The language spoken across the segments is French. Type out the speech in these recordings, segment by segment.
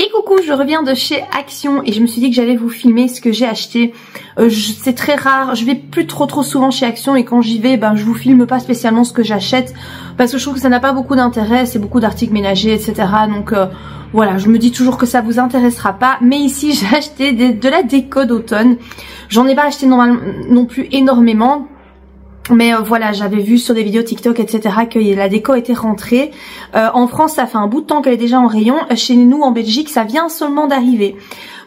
Et coucou, je reviens de chez Action et je me suis dit que j'allais vous filmer ce que j'ai acheté. C'est très rare, je vais plus trop souvent chez Action et quand j'y vais, ben je vous filme pas spécialement ce que j'achète parce que je trouve que ça n'a pas beaucoup d'intérêt, c'est beaucoup d'articles ménagers, etc. Donc voilà, je me dis toujours que ça vous intéressera pas. Mais ici, j'ai acheté de la déco d'automne. J'en ai pas acheté non plus énormément. Mais voilà, j'avais vu sur des vidéos TikTok, etc. que la déco était rentrée. En France, ça fait un bout de temps qu'elle est déjà en rayon. Chez nous, en Belgique, ça vient seulement d'arriver.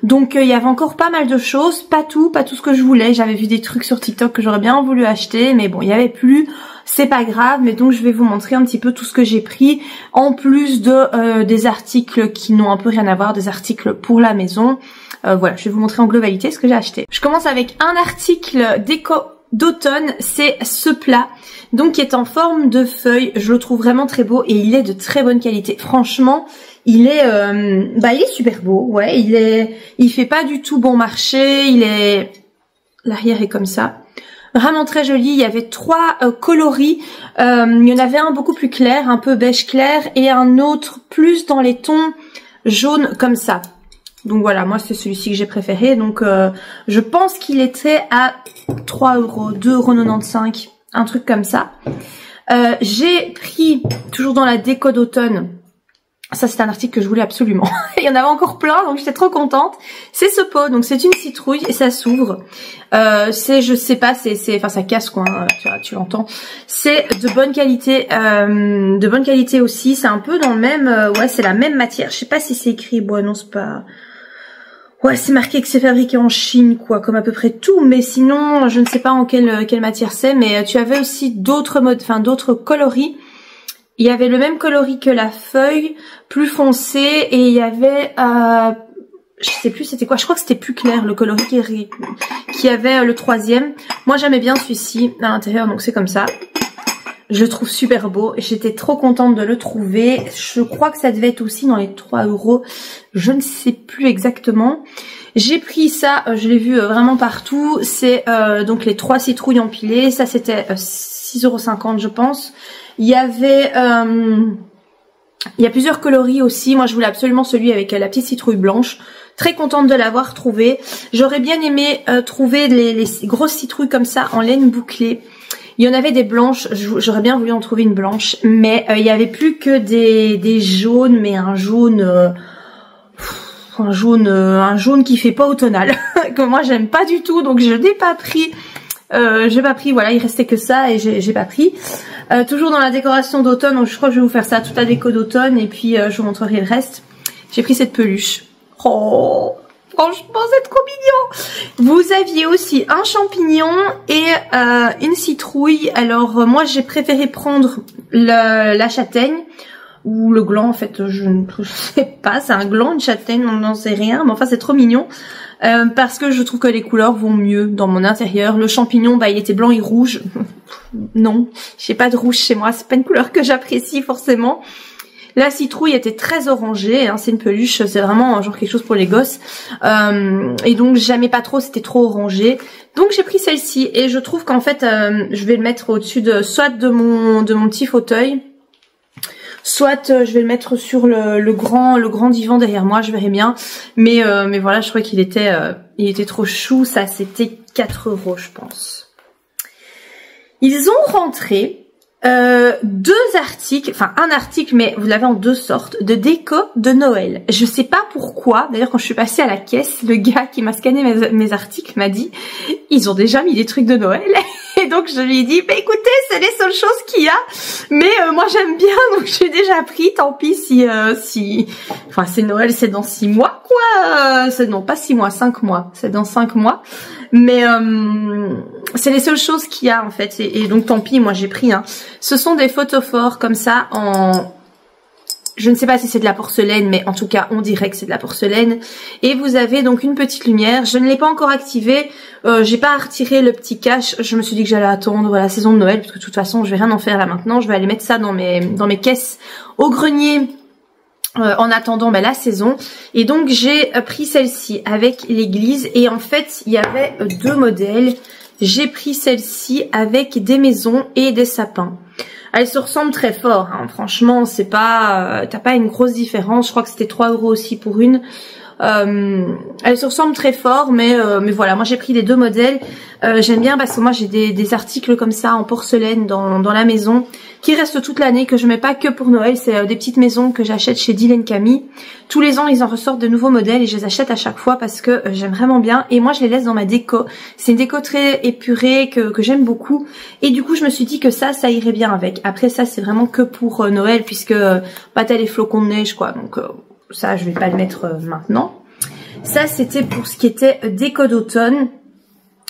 Donc il y avait encore pas mal de choses, pas tout ce que je voulais. J'avais vu des trucs sur TikTok que j'aurais bien voulu acheter, mais bon, il y avait plus. C'est pas grave, mais donc je vais vous montrer un petit peu tout ce que j'ai pris, en plus de des articles qui n'ont un peu rien à voir, des articles pour la maison. Voilà, je vais vous montrer en globalité ce que j'ai acheté. Je commence avec un article déco d'automne, c'est ce plat, donc qui est en forme de feuille. Je le trouve vraiment très beau et il est de très bonne qualité. Franchement, il est super beau. Ouais, il fait pas du tout bon marché. L'arrière est comme ça. Vraiment très joli. Il y avait trois coloris. Il y en avait un beaucoup plus clair, un peu beige clair, et un autre plus dans les tons jaunes comme ça. Donc voilà, moi c'est celui-ci que j'ai préféré. Donc je pense qu'il était à 3 €, 2,95 €, un truc comme ça. J'ai pris, toujours dans la déco d'automne, ça c'est un article que je voulais absolument. Il y en avait encore plein, donc j'étais trop contente. C'est ce pot, donc c'est une citrouille et ça s'ouvre. Je sais pas, enfin ça casse quoi, hein, tu l'entends. C'est de bonne qualité aussi. C'est un peu dans le même, ouais c'est la même matière. Je sais pas si c'est écrit, bon non c'est pas. Ouais, c'est marqué que c'est fabriqué en Chine, quoi, comme à peu près tout, mais sinon, je ne sais pas en quelle matière c'est, mais tu avais aussi d'autres coloris. Il y avait le même coloris que la feuille, plus foncé, et il y avait, je sais plus c'était quoi, je crois que c'était plus clair, le coloris qui avait le troisième. Moi, j'aimais bien celui-ci, à l'intérieur, donc c'est comme ça. Je le trouve super beau. J'étais trop contente de le trouver. Je crois que ça devait être aussi dans les 3 €. Je ne sais plus exactement. J'ai pris ça, je l'ai vu vraiment partout. C'est donc les 3 citrouilles empilées. Ça c'était 6,50 € je pense. Il y avait... il y a plusieurs coloris aussi. Moi je voulais absolument celui avec la petite citrouille blanche. Très contente de l'avoir trouvé. J'aurais bien aimé trouver les grosses citrouilles comme ça en laine bouclée. Il y en avait des blanches, j'aurais bien voulu en trouver une blanche, mais il y avait plus que des jaunes, mais un jaune qui fait pas automnal, que moi j'aime pas du tout, donc je n'ai pas pris. Voilà, il restait que ça et j'ai pas pris. Toujours dans la décoration d'automne, donc je crois que je vais vous faire ça, toute la déco d'automne, et puis je vous montrerai le reste. J'ai pris cette peluche. Oh, franchement, c'est trop mignon. Vous aviez aussi un champignon et une citrouille. Alors moi, j'ai préféré prendre la châtaigne ou le gland. En fait, je ne sais pas. C'est un gland, une châtaigne, on n'en sait rien. Mais enfin, c'est trop mignon parce que je trouve que les couleurs vont mieux dans mon intérieur. Le champignon, bah, il était blanc et rouge. Non, j'ai pas de rouge chez moi. C'est pas une couleur que j'apprécie forcément. La citrouille était très orangée, hein, c'est une peluche, c'est vraiment genre quelque chose pour les gosses. Et donc j'aimais pas trop, c'était trop orangé. Donc j'ai pris celle-ci et je trouve qu'en fait je vais le mettre au-dessus soit de mon petit fauteuil, soit je vais le mettre sur le grand divan derrière moi, je verrai bien. Mais voilà, je trouvais qu'il était trop chou, ça c'était 4 € je pense. Ils ont rentré 2 articles, enfin un article, mais vous l'avez en 2 sortes, de déco de Noël. Je sais pas pourquoi, d'ailleurs quand je suis passée à la caisse, le gars qui m'a scanné mes articles m'a dit ils ont déjà mis des trucs de Noël. Et donc je lui ai dit bah écoutez, c'est les seules choses qu'il y a, mais moi j'aime bien, donc j'ai déjà pris, tant pis si enfin c'est Noël, c'est dans 6 mois quoi, non pas 6 mois, 5 mois, c'est dans 5 mois, mais c'est les seules choses qu'il y a en fait, et donc tant pis, moi j'ai pris, hein. Ce sont des photophores comme ça en... Je ne sais pas si c'est de la porcelaine, mais en tout cas on dirait que c'est de la porcelaine. Et vous avez donc une petite lumière. Je ne l'ai pas encore activée. J'ai pas retiré le petit cache. Je me suis dit que j'allais attendre la saison de Noël, parce que de toute façon je vais rien en faire là maintenant. Je vais aller mettre ça dans mes caisses au grenier en attendant la saison. Et donc j'ai pris celle-ci avec l'église. Et en fait il y avait 2 modèles. J'ai pris celle-ci avec des maisons et des sapins. Elles se ressemblent très fort, hein. Franchement, c'est pas, t'as pas une grosse différence. Je crois que c'était 3 € aussi pour une. Elles se ressemblent très fort, mais voilà, moi j'ai pris les deux modèles. J'aime bien parce que moi j'ai des articles comme ça en porcelaine dans la maison qui restent toute l'année, que je mets pas que pour Noël. C'est des petites maisons que j'achète chez Dylan Camille. Tous les ans ils en ressortent de nouveaux modèles et je les achète à chaque fois parce que j'aime vraiment bien, et moi je les laisse dans ma déco. C'est une déco très épurée que j'aime beaucoup, et du coup je me suis dit que ça irait bien avec. Après ça c'est vraiment que pour Noël, puisque bah t'as les flocons de neige quoi, donc ça je vais pas le mettre maintenant. Ça c'était pour ce qui était déco d'automne.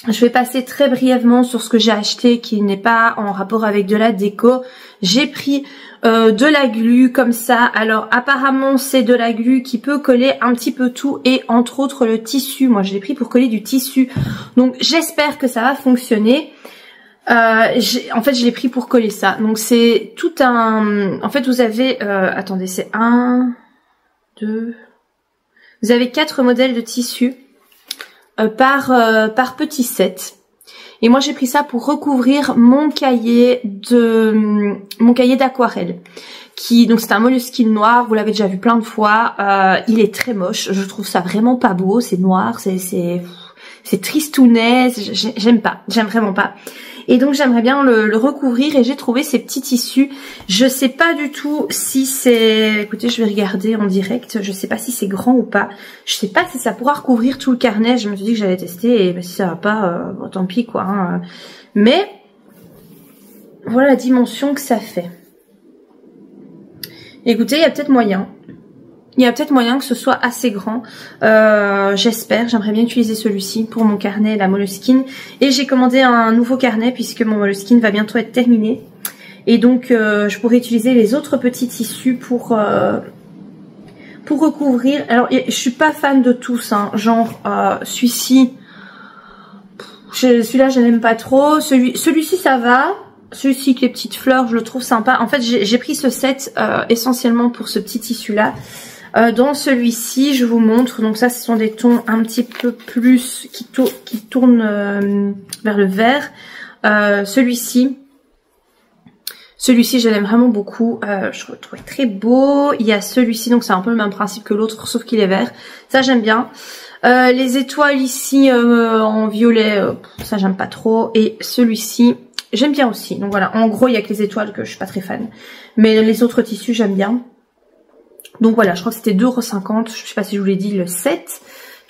Je vais passer très brièvement sur ce que j'ai acheté qui n'est pas en rapport avec de la déco. J'ai pris de la glu comme ça. Alors apparemment c'est de la glu qui peut coller un petit peu tout, et entre autres le tissu. Moi je l'ai pris pour coller du tissu, donc j'espère que ça va fonctionner. En fait je l'ai pris pour coller ça, donc c'est tout un... En fait vous avez attendez, c'est 1, 2... Vous avez 4 modèles de tissu par petit set. Et moi j'ai pris ça pour recouvrir mon cahier d'aquarelle. Donc c'est un Moleskine noir, vous l'avez déjà vu plein de fois. Il est très moche, je trouve ça vraiment pas beau, c'est noir, c'est tristounet, j'aime vraiment pas. Et donc j'aimerais bien le recouvrir, et j'ai trouvé ces petits tissus. Je sais pas du tout si c'est... Écoutez, je vais regarder en direct. Je sais pas si c'est grand ou pas. Je sais pas si ça pourra recouvrir tout le carnet. Je me suis dit que j'allais tester, et ben, si ça va pas, bon, tant pis quoi. Hein. Mais voilà la dimension que ça fait. Écoutez, il y a peut-être moyen. Il y a peut-être moyen que ce soit assez grand. J'espère. J'aimerais bien utiliser celui-ci pour mon carnet, la Moleskine. Et j'ai commandé un nouveau carnet puisque mon Moleskine va bientôt être terminé. Et donc je pourrais utiliser les autres petits tissus pour recouvrir. Alors je suis pas fan de tous, hein. Genre celui-ci, celui-là je n'aime pas trop. Celui-ci ça va. Celui-ci avec les petites fleurs, je le trouve sympa. En fait j'ai pris ce set essentiellement pour ce petit tissu là. Dans celui-ci, je vous montre, donc ça ce sont des tons un petit peu plus qui tournent vers le vert. Celui-ci je l'aime vraiment beaucoup, je le trouve très beau. Il y a celui-ci, donc c'est un peu le même principe que l'autre sauf qu'il est vert, ça j'aime bien. Les étoiles ici en violet, ça j'aime pas trop, et celui-ci j'aime bien aussi. Donc voilà, en gros il y a que les étoiles que je suis pas très fan, mais les autres tissus j'aime bien. Donc voilà, je crois que c'était 2,50 €, je sais pas si je vous l'ai dit, le set.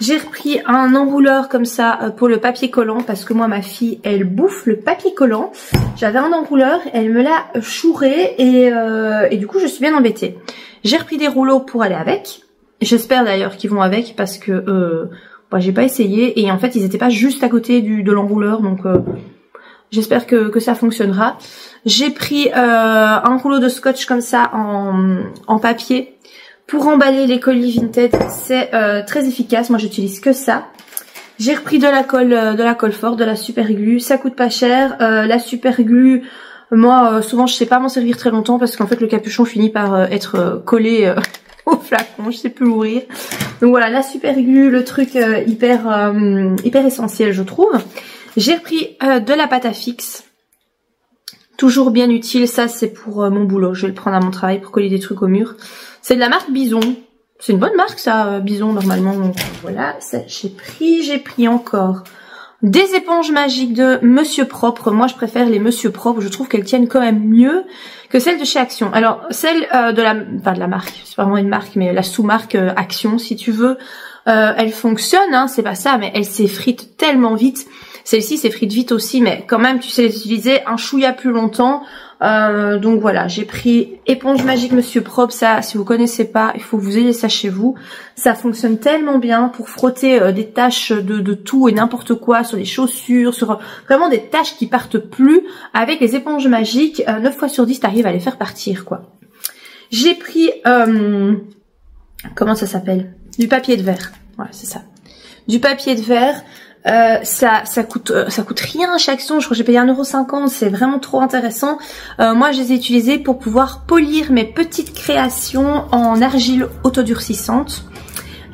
J'ai repris un enrouleur comme ça pour le papier collant, parce que moi ma fille elle bouffe le papier collant. J'avais un enrouleur, elle me l'a chouré, et du coup je suis bien embêtée. J'ai repris des rouleaux pour aller avec. J'espère d'ailleurs qu'ils vont avec, parce que bah, j'ai pas essayé, et en fait ils étaient pas juste à côté de l'enrouleur, donc j'espère que ça fonctionnera. J'ai pris un rouleau de scotch comme ça en papier. Pour emballer les colis Vinted, c'est très efficace. Moi, j'utilise que ça. J'ai repris de la colle forte, de la super glue. Ça coûte pas cher. La super glue, moi, souvent, je sais pas m'en servir très longtemps parce qu'en fait, le capuchon finit par être collé au flacon. Je sais plus l'ouvrir. Donc voilà, la super glue, le truc hyper essentiel, je trouve. J'ai repris de la pâte à fixe. Toujours bien utile. Ça, c'est pour mon boulot. Je vais le prendre à mon travail pour coller des trucs au mur. C'est de la marque Bison. C'est une bonne marque ça, Bison normalement. Donc voilà, ça j'ai pris encore des éponges magiques de Monsieur Propre. Moi je préfère les Monsieur Propre, je trouve qu'elles tiennent quand même mieux que celles de chez Action. Alors celle pas de la marque, c'est pas vraiment une marque, mais la sous-marque Action si tu veux, elle fonctionne, hein, c'est pas ça, mais elle s'effrite tellement vite. Celle-ci s'effrite vite aussi, mais quand même tu sais les utiliser un chouïa plus longtemps. Donc voilà, j'ai pris éponge magique Monsieur Propre. Ça, si vous connaissez pas, il faut que vous ayez ça chez vous. Ça fonctionne tellement bien pour frotter des taches de tout et n'importe quoi sur les chaussures, sur vraiment des taches qui partent plus. Avec les éponges magiques, 9 fois sur 10 t'arrives à les faire partir quoi. J'ai pris comment ça s'appelle, du papier de verre. Voilà, c'est ça, du papier de verre. Ça coûte rien chaque Action, je crois que j'ai payé 1,50 €, c'est vraiment trop intéressant. Moi je les ai utilisés pour pouvoir polir mes petites créations en argile autodurcissante.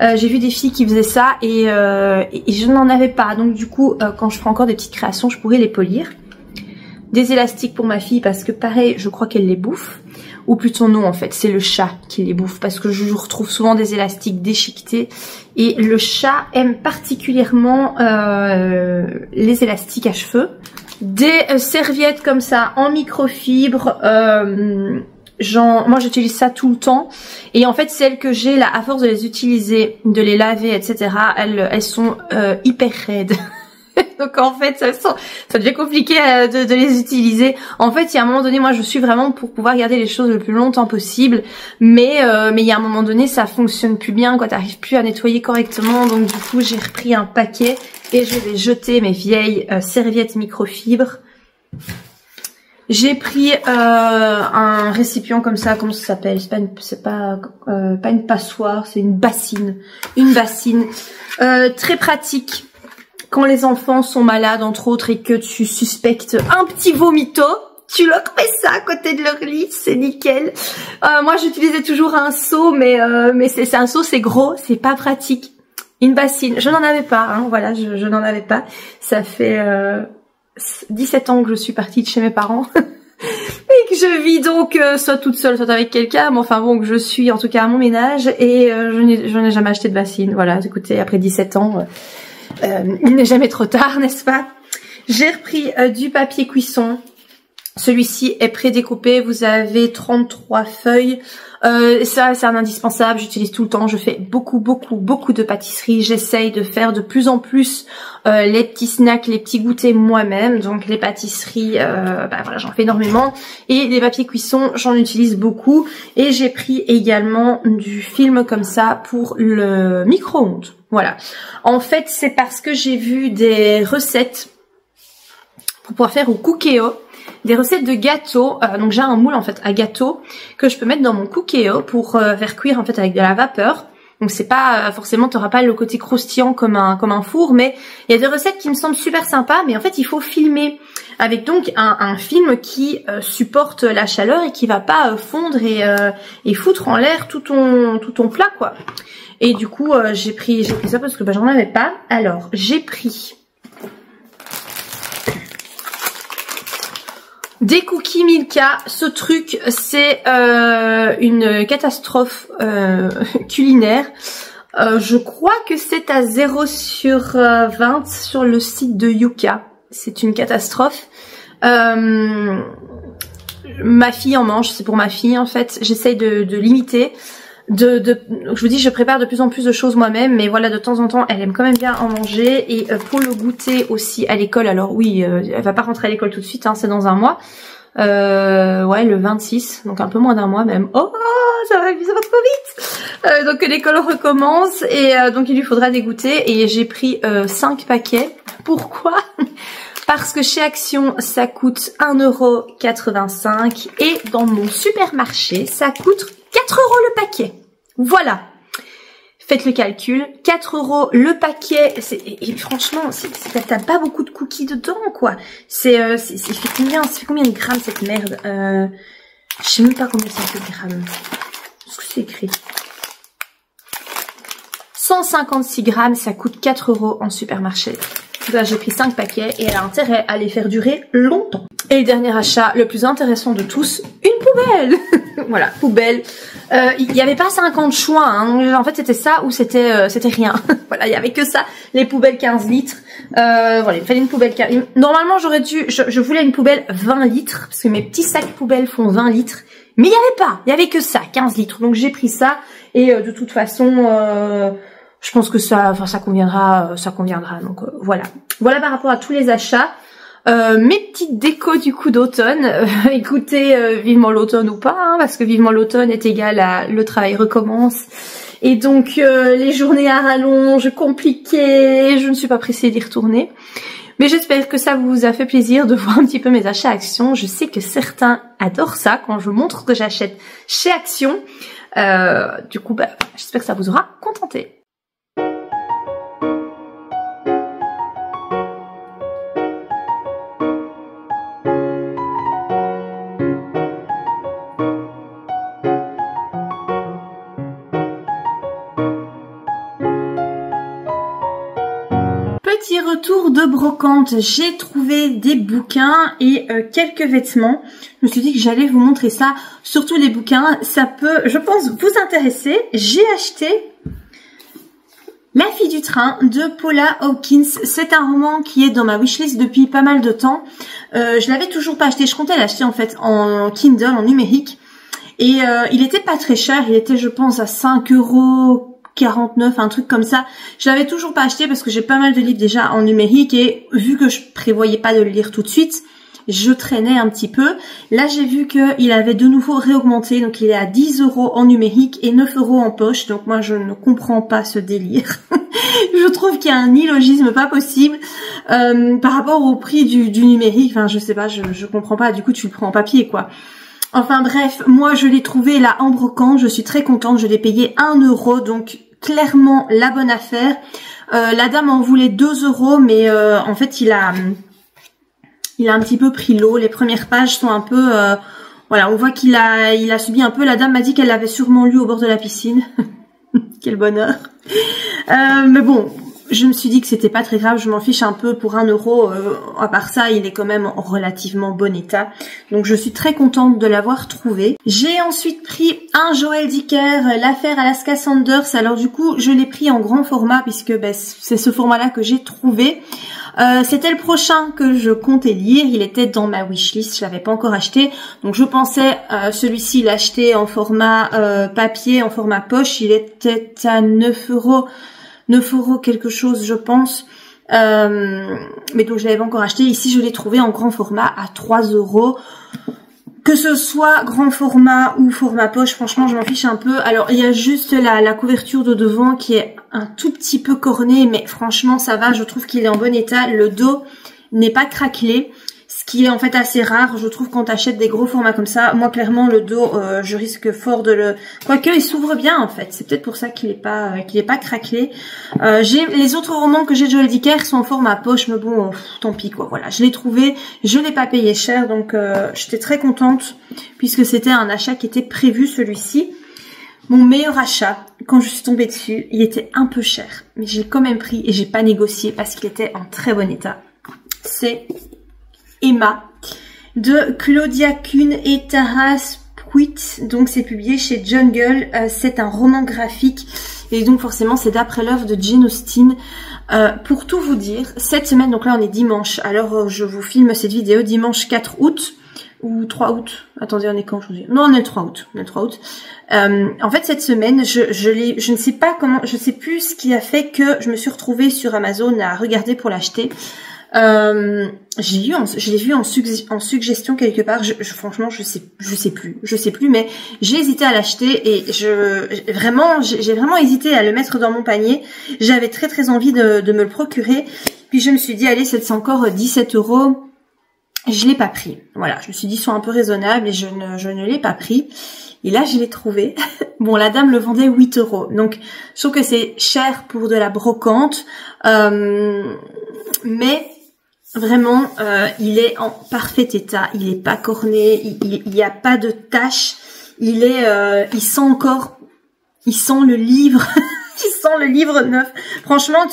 J'ai vu des filles qui faisaient ça et je n'en avais pas, donc du coup quand je ferai encore des petites créations je pourrais les polir. des élastiques pour ma fille parce que pareil, je crois qu'elle les bouffe. Ou plutôt non en fait, c'est le chat qui les bouffe parce que je retrouve souvent des élastiques déchiquetés. Et le chat aime particulièrement les élastiques à cheveux. Des serviettes comme ça en microfibre. Moi j'utilise ça tout le temps. Et en fait celles que j'ai là, à force de les utiliser, de les laver, etc. Elles sont hyper raides. Donc en fait ça devient compliqué de les utiliser. En fait il y a un moment donné, moi je suis vraiment pour pouvoir garder les choses le plus longtemps possible, mais il y a un moment donné ça fonctionne plus bien, quoi, t'arrives plus à nettoyer correctement. Donc du coup j'ai repris un paquet et je vais jeter mes vieilles serviettes microfibres. J'ai pris un récipient comme ça, comment ça s'appelle? C'est pas une passoire, c'est une bassine. Une bassine très pratique. Quand les enfants sont malades, entre autres, et que tu suspectes un petit vomito, tu leur mets ça à côté de leur lit, c'est nickel. Moi, j'utilisais toujours un seau, mais c'est un seau, c'est gros, c'est pas pratique. Une bassine, je n'en avais pas, hein, voilà, je n'en avais pas. Ça fait 17 ans que je suis partie de chez mes parents. Et que je vis donc soit toute seule, soit avec quelqu'un, mais enfin bon, que je suis en tout cas à mon ménage, et je n'ai jamais acheté de bassine. Voilà, écoutez, après 17 ans... il n'est jamais trop tard, n'est-ce pas? J'ai repris du papier cuisson. Celui-ci est prédécoupé. Vous avez 33 feuilles. Ça, c'est un indispensable. J'utilise tout le temps. Je fais beaucoup de pâtisseries. J'essaye de faire de plus en plus les petits snacks, les petits goûters moi-même. Donc les pâtisseries, voilà, j'en fais énormément. Et les papiers cuisson, j'en utilise beaucoup. Et j'ai pris également du film comme ça pour le micro-ondes. Voilà. En fait, c'est parce que j'ai vu des recettes pour pouvoir faire au Cookéo, des recettes de gâteaux. Donc j'ai un moule en fait à gâteau que je peux mettre dans mon Cookéo pour faire cuire en fait avec de la vapeur. Donc c'est pas forcément, t'auras pas le côté croustillant comme un four, mais il y a des recettes qui me semblent super sympas. Mais en fait, il faut filmer avec donc un film qui supporte la chaleur et qui va pas fondre et foutre en l'air tout ton plat, quoi. Et du coup, j'ai pris ça parce que j'en avais pas. Alors, j'ai pris des cookies Milka. Ce truc, c'est une catastrophe culinaire. Je crois que c'est à 0/20 sur le site de Yuka. C'est une catastrophe. Ma fille en mange, c'est pour ma fille en fait. J'essaye de limiter. Je vous dis, je prépare de plus en plus de choses moi-même, mais voilà, de temps en temps, elle aime quand même bien en manger. Et pour le goûter aussi à l'école, alors oui, elle va pas rentrer à l'école tout de suite, hein, c'est dans un mois. Ouais, le 26, donc un peu moins d'un mois même. Oh, ça va trop vite. Donc l'école recommence et donc il lui faudra des goûters. Et j'ai pris 5 paquets. Pourquoi? Parce que chez Action, ça coûte 1,85 € et dans mon supermarché, ça coûte 4 € le paquet. Voilà. Faites le calcul. 4 € le paquet. Et franchement, t'as pas beaucoup de cookies dedans, quoi. Il fait combien de grammes cette merde? Je sais même pas combien ça fait de grammes. Qu'est-ce que c'est écrit? 156 grammes, ça coûte 4 € en supermarché. Là, j'ai pris 5 paquets et elle a intérêt à les faire durer longtemps. Et le dernier achat, le plus intéressant de tous, une poubelle. Voilà, poubelle. Il n'y avait pas 50 choix, hein. En fait c'était ça ou c'était rien. Voilà, il n'y avait que ça, les poubelles 15 litres. Voilà, il fallait une poubelle. Normalement je voulais une poubelle 20 litres, parce que mes petits sacs poubelles font 20 litres. Mais il n'y avait pas, il n'y avait que ça, 15 litres. Donc j'ai pris ça et de toute façon... je pense que ça conviendra, donc voilà. Voilà par rapport à tous les achats. Mes petites décos du coup d'automne. Écoutez, vivement l'automne ou pas, hein, parce que vivement l'automne est égal à le travail recommence. Et donc les journées à rallonge, compliquées, je ne suis pas pressée d'y retourner. Mais j'espère que ça vous a fait plaisir de voir un petit peu mes achats Action. Je sais que certains adorent ça quand je montre que j'achète chez Action. Du coup, j'espère que ça vous aura contenté. Petit retour de brocante, j'ai trouvé des bouquins et quelques vêtements. Je me suis dit que j'allais vous montrer ça, surtout les bouquins, ça peut, je pense, vous intéresser. J'ai acheté La fille du train de Paula Hawkins. C'est un roman qui est dans ma wishlist depuis pas mal de temps. Je l'avais toujours pas acheté, je comptais l'acheter en fait en Kindle, en numérique. Et il était pas très cher, il était je pense à 5,49 €, un truc comme ça. Je l'avais toujours pas acheté parce que j'ai pas mal de livres déjà en numérique et vu que je prévoyais pas de le lire tout de suite, je traînais un petit peu. Là j'ai vu qu'il avait de nouveau réaugmenté, donc il est à 10 € en numérique et 9 € en poche. Donc moi je ne comprends pas ce délire. Je trouve qu'il y a un illogisme pas possible par rapport au prix du numérique. Enfin je sais pas, je comprends pas. Du coup tu le prends en papier quoi. Enfin bref, moi je l'ai trouvé là en brocante, je suis très contente, je l'ai payé 1 €, donc clairement la bonne affaire. La dame en voulait 2 €, mais en fait il a un petit peu pris l'eau, les premières pages sont un peu, voilà, on voit qu'il a subi un peu, la dame m'a dit qu'elle l'avait sûrement lu au bord de la piscine. Quel bonheur. Mais bon, je me suis dit que c'était pas très grave, je m'en fiche un peu pour 1 €, à part ça, il est quand même en relativement bon état. Donc je suis très contente de l'avoir trouvé. J'ai ensuite pris un Joël Dicker, l'affaire Alaska Sanders. Alors du coup, je l'ai pris en grand format puisque ben, c'est ce format-là que j'ai trouvé. C'était le prochain que je comptais lire, il était dans ma wishlist, je l'avais pas encore acheté, donc je pensais celui-ci l'acheter en format papier, en format poche, il était à 9 € quelque chose je pense, mais donc je l'avais pas encore acheté. Ici je l'ai trouvé en grand format à 3 €. Que ce soit grand format ou format poche, franchement je m'en fiche un peu. Alors il y a juste la couverture de devant qui est un tout petit peu cornée, mais franchement ça va, je trouve qu'il est en bon état. Le dos n'est pas craquelé, ce qui est en fait assez rare, je trouve, quand t'achètes des gros formats comme ça. Moi clairement le dos, je risque fort de le... Quoique il s'ouvre bien en fait, c'est peut-être pour ça qu'il est pas craquelé. J'ai les autres romans que j'ai de Joël Dicker sont en format poche, mais bon, tant pis quoi, voilà. Je l'ai trouvé, je l'ai pas payé cher, donc j'étais très contente puisque c'était un achat qui était prévu celui-ci. Mon meilleur achat, quand je suis tombée dessus, il était un peu cher, mais j'ai quand même pris et j'ai pas négocié parce qu'il était en très bon état. C'est Emma de Claudia Kuhn et Taras Pruitt. Donc c'est publié chez Jungle. C'est un roman graphique et donc forcément c'est d'après l'œuvre de Jane Austen. Pour tout vous dire, cette semaine, donc là on est dimanche, alors je vous filme cette vidéo dimanche 4 août ou 3 août. Attendez, on est quand aujourd'hui? Non, on est le 3 août. On est le 3 août. En fait cette semaine, je ne sais pas comment, je sais plus ce qui a fait que je me suis retrouvée sur Amazon à regarder pour l'acheter. Je l'ai vu en suggestion quelque part. Franchement, je sais plus, mais j'ai hésité à l'acheter et j'ai vraiment hésité à le mettre dans mon panier. J'avais très envie de me le procurer. Puis je me suis dit, allez, c'est encore 17 €. Je l'ai pas pris. Voilà, je me suis dit, sont un peu raisonnables et je ne l'ai pas pris. Et là, je l'ai trouvé. Bon, la dame le vendait 8 €. Donc, je trouve que c'est cher pour de la brocante. Mais vraiment, il est en parfait état. Il est pas corné. Il n'y a pas de taches. Il sent le livre. Il sent le livre neuf. Franchement,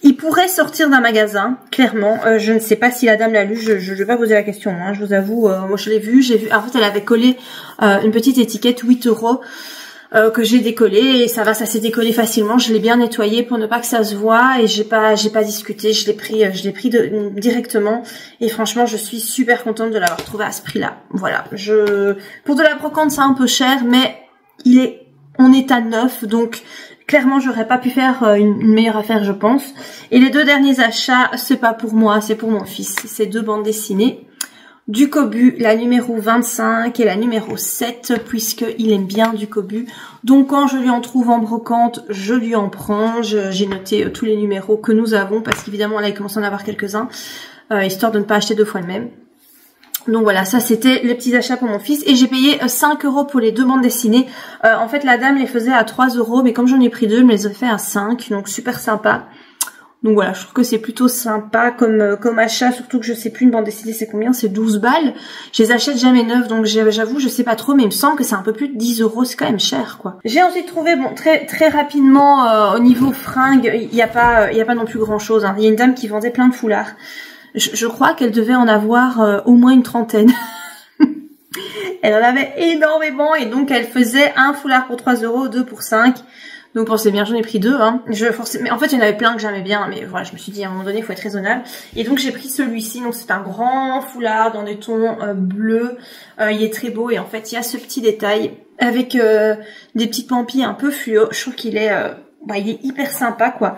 il pourrait sortir d'un magasin, clairement. Je ne sais pas si la dame l'a lu, je ne vais pas poser la question, hein, je vous avoue. Moi je l'ai vu, en fait elle avait collé une petite étiquette 8 € que j'ai décollé et ça s'est décollé facilement. Je l'ai bien nettoyé pour ne pas que ça se voit et j'ai pas discuté, je l'ai pris directement et franchement je suis super contente de l'avoir trouvé à ce prix-là. Voilà, pour de la brocante c'est un peu cher, mais il est en état neuf, donc clairement, j'aurais pas pu faire une meilleure affaire, je pense. Et les deux derniers achats, c'est pas pour moi, c'est pour mon fils. C'est 2 bandes dessinées. Du Cobu, la numéro 25 et la numéro 7, puisqu'il aime bien du Cobu. Donc quand je lui en trouve en brocante, je lui en prends. J'ai noté tous les numéros que nous avons, parce qu'évidemment, là, il commence à en avoir quelques-uns, histoire de ne pas acheter 2 fois le même. Donc voilà, ça c'était les petits achats pour mon fils. Et j'ai payé 5 € pour les 2 bandes dessinées. En fait la dame les faisait à 3 €, mais comme j'en ai pris 2, je me les ai fait à 5. Donc super sympa. Donc voilà, je trouve que c'est plutôt sympa comme achat, surtout que je sais plus une bande dessinée c'est combien, c'est 12 balles. Je les achète jamais neuves, donc j'avoue je sais pas trop, mais il me semble que c'est un peu plus de 10 euros, c'est quand même cher quoi. J'ai ensuite trouvé, bon très rapidement, au niveau fringues, il y a pas non plus grand chose, hein. Il y a une dame qui vendait plein de foulards. Je crois qu'elle devait en avoir au moins une trentaine. Elle en avait énormément et donc elle faisait un foulard pour 3 euros, deux pour 5. Donc pensez bien, j'en ai pris deux. Hein. Mais en fait, il y en avait plein que j'aimais bien, mais voilà, je me suis dit à un moment donné, il faut être raisonnable. Et donc j'ai pris celui-ci. Donc c'est un grand foulard dans des tons bleus. Il est très beau et en fait, il y a ce petit détail avec des petites pampilles un peu fluo. Je trouve qu'il est, il est hyper sympa quoi.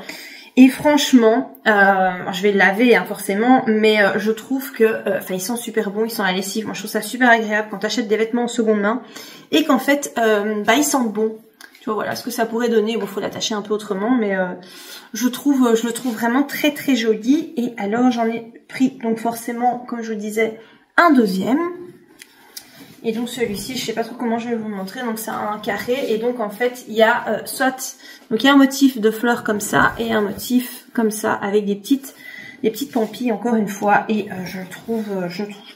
Et franchement, je vais le laver hein, forcément, mais je trouve que, ils sont super bons, ils sont à la lessive. Moi, je trouve ça super agréable quand tu achètes des vêtements en seconde main et qu'en fait, ils sentent bon. Tu vois, voilà ce que ça pourrait donner. Bon, faut l'attacher un peu autrement, mais je le trouve vraiment très très joli. Et alors, j'en ai pris donc forcément, comme je vous le disais, un deuxième. Et donc celui-ci, je sais pas trop comment je vais vous le montrer. Donc c'est un carré et donc en fait il y a donc il y a un motif de fleurs comme ça et un motif comme ça avec des petites pampilles encore une fois et je le trouve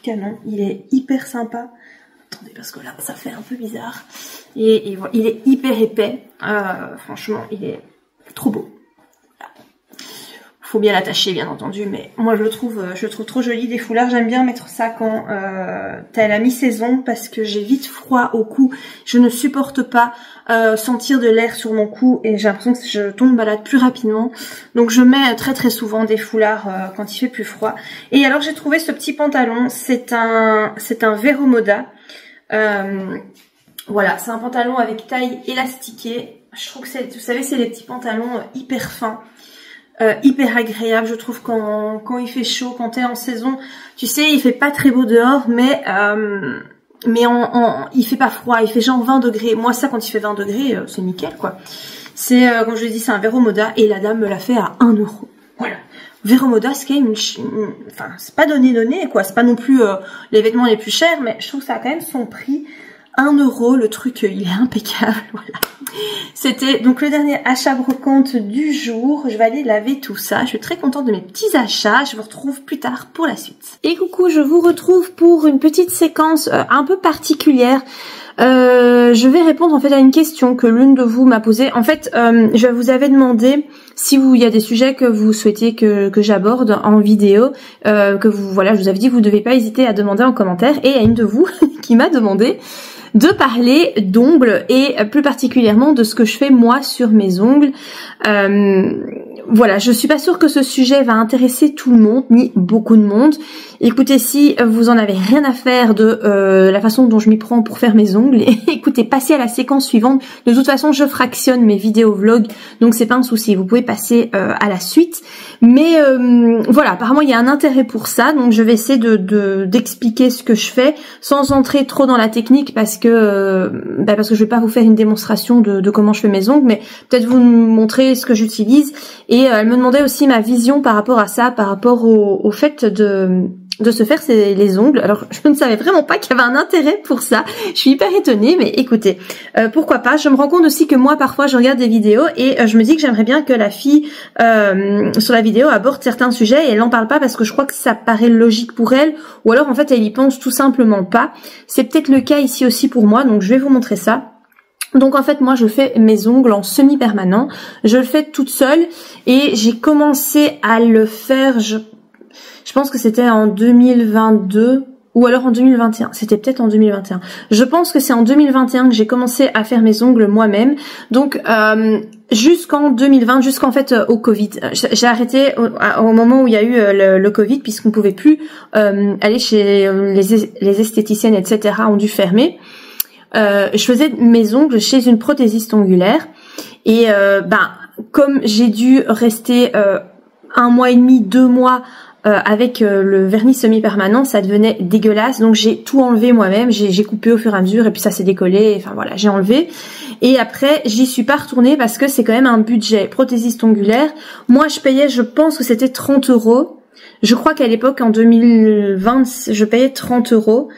canon. Il est hyper sympa. Attendez parce que là ça fait un peu bizarre et il est hyper épais. Franchement il est trop beau. Faut bien l'attacher bien entendu, mais moi je le trouve trop joli des foulards. J'aime bien mettre ça quand t'es à la mi-saison parce que j'ai vite froid au cou. Je ne supporte pas sentir de l'air sur mon cou et j'ai l'impression que je tombe malade plus rapidement. Donc je mets très très souvent des foulards quand il fait plus froid. Et alors j'ai trouvé ce petit pantalon, c'est un Vero Moda. Voilà, c'est un pantalon avec taille élastiquée. Je trouve que c'est, vous savez, c'est des petits pantalons hyper fins. Hyper agréable je trouve quand il fait chaud, quand t'es en saison, tu sais il fait pas très beau dehors mais il fait pas froid, il fait genre 20 degrés. Moi ça quand il fait 20 degrés c'est nickel quoi. C'est comme je l'ai dit c'est un Vero Moda et la dame me l'a fait à 1 euro. Voilà. Vero Moda c'est quand même enfin c'est pas donné quoi, c'est pas non plus les vêtements les plus chers mais je trouve que ça a quand même son prix. 1 euro, le truc il est impeccable, voilà. C'était donc le dernier achat brocante du jour. Je vais aller laver tout ça. Je suis très contente de mes petits achats. Je vous retrouve plus tard pour la suite. Et coucou, je vous retrouve pour une petite séquence un peu particulière. Je vais répondre en fait à une question que l'une de vous m'a posée. En fait, je vous avais demandé si il y a des sujets que vous souhaitiez que j'aborde en vidéo, je vous avais dit que vous ne devez pas hésiter à demander en commentaire. Et il y a une de vous qui m'a demandé de parler d'ongles et plus particulièrement de ce que je fais moi sur mes ongles. Voilà, je suis pas sûre que ce sujet va intéresser tout le monde, ni beaucoup de monde. Écoutez, si vous en avez rien à faire de la façon dont je m'y prends pour faire mes ongles, écoutez, passez à la séquence suivante. De toute façon, je fractionne mes vidéos vlogs, donc c'est pas un souci. Vous pouvez passer à la suite. Mais voilà, apparemment il y a un intérêt pour ça, donc je vais essayer d'expliquer ce que je fais sans entrer trop dans la technique parce que je vais pas vous faire une démonstration de comment je fais mes ongles, mais peut-être vous montrer ce que j'utilise. Et elle me demandait aussi ma vision par rapport à ça, par rapport au fait de se faire les ongles. Alors je ne savais vraiment pas qu'il y avait un intérêt pour ça. Je suis hyper étonnée, mais écoutez, pourquoi pas. Je me rends compte aussi que moi parfois je regarde des vidéos et je me dis que j'aimerais bien que la fille sur la vidéo aborde certains sujets et elle n'en parle pas parce que je crois que ça paraît logique pour elle, ou alors en fait elle y pense tout simplement pas. C'est peut-être le cas ici aussi pour moi, donc je vais vous montrer ça. Donc en fait moi je fais mes ongles en semi-permanent, je le fais toute seule et j'ai commencé à le faire, je pense que c'était en 2022 ou alors en 2021, c'était peut-être en 2021. Je pense que c'est en 2021 que j'ai commencé à faire mes ongles moi-même. Donc jusqu'en 2020, jusqu'en fait au Covid. J'ai arrêté au moment où il y a eu le Covid puisqu'on pouvait plus aller chez les esthéticiennes, etc. ont dû fermer. Je faisais mes ongles chez une prothésiste ongulaire et comme j'ai dû rester 1 mois et demi, 2 mois avec le vernis semi-permanent, ça devenait dégueulasse, donc j'ai tout enlevé moi-même, j'ai coupé au fur et à mesure et puis ça s'est décollé, enfin voilà, j'ai enlevé. Et après j'y suis pas retournée parce que c'est quand même un budget prothésiste ongulaire. Moi je payais, je pense que c'était 30 euros. Je crois qu'à l'époque en 2020 je payais 30 euros.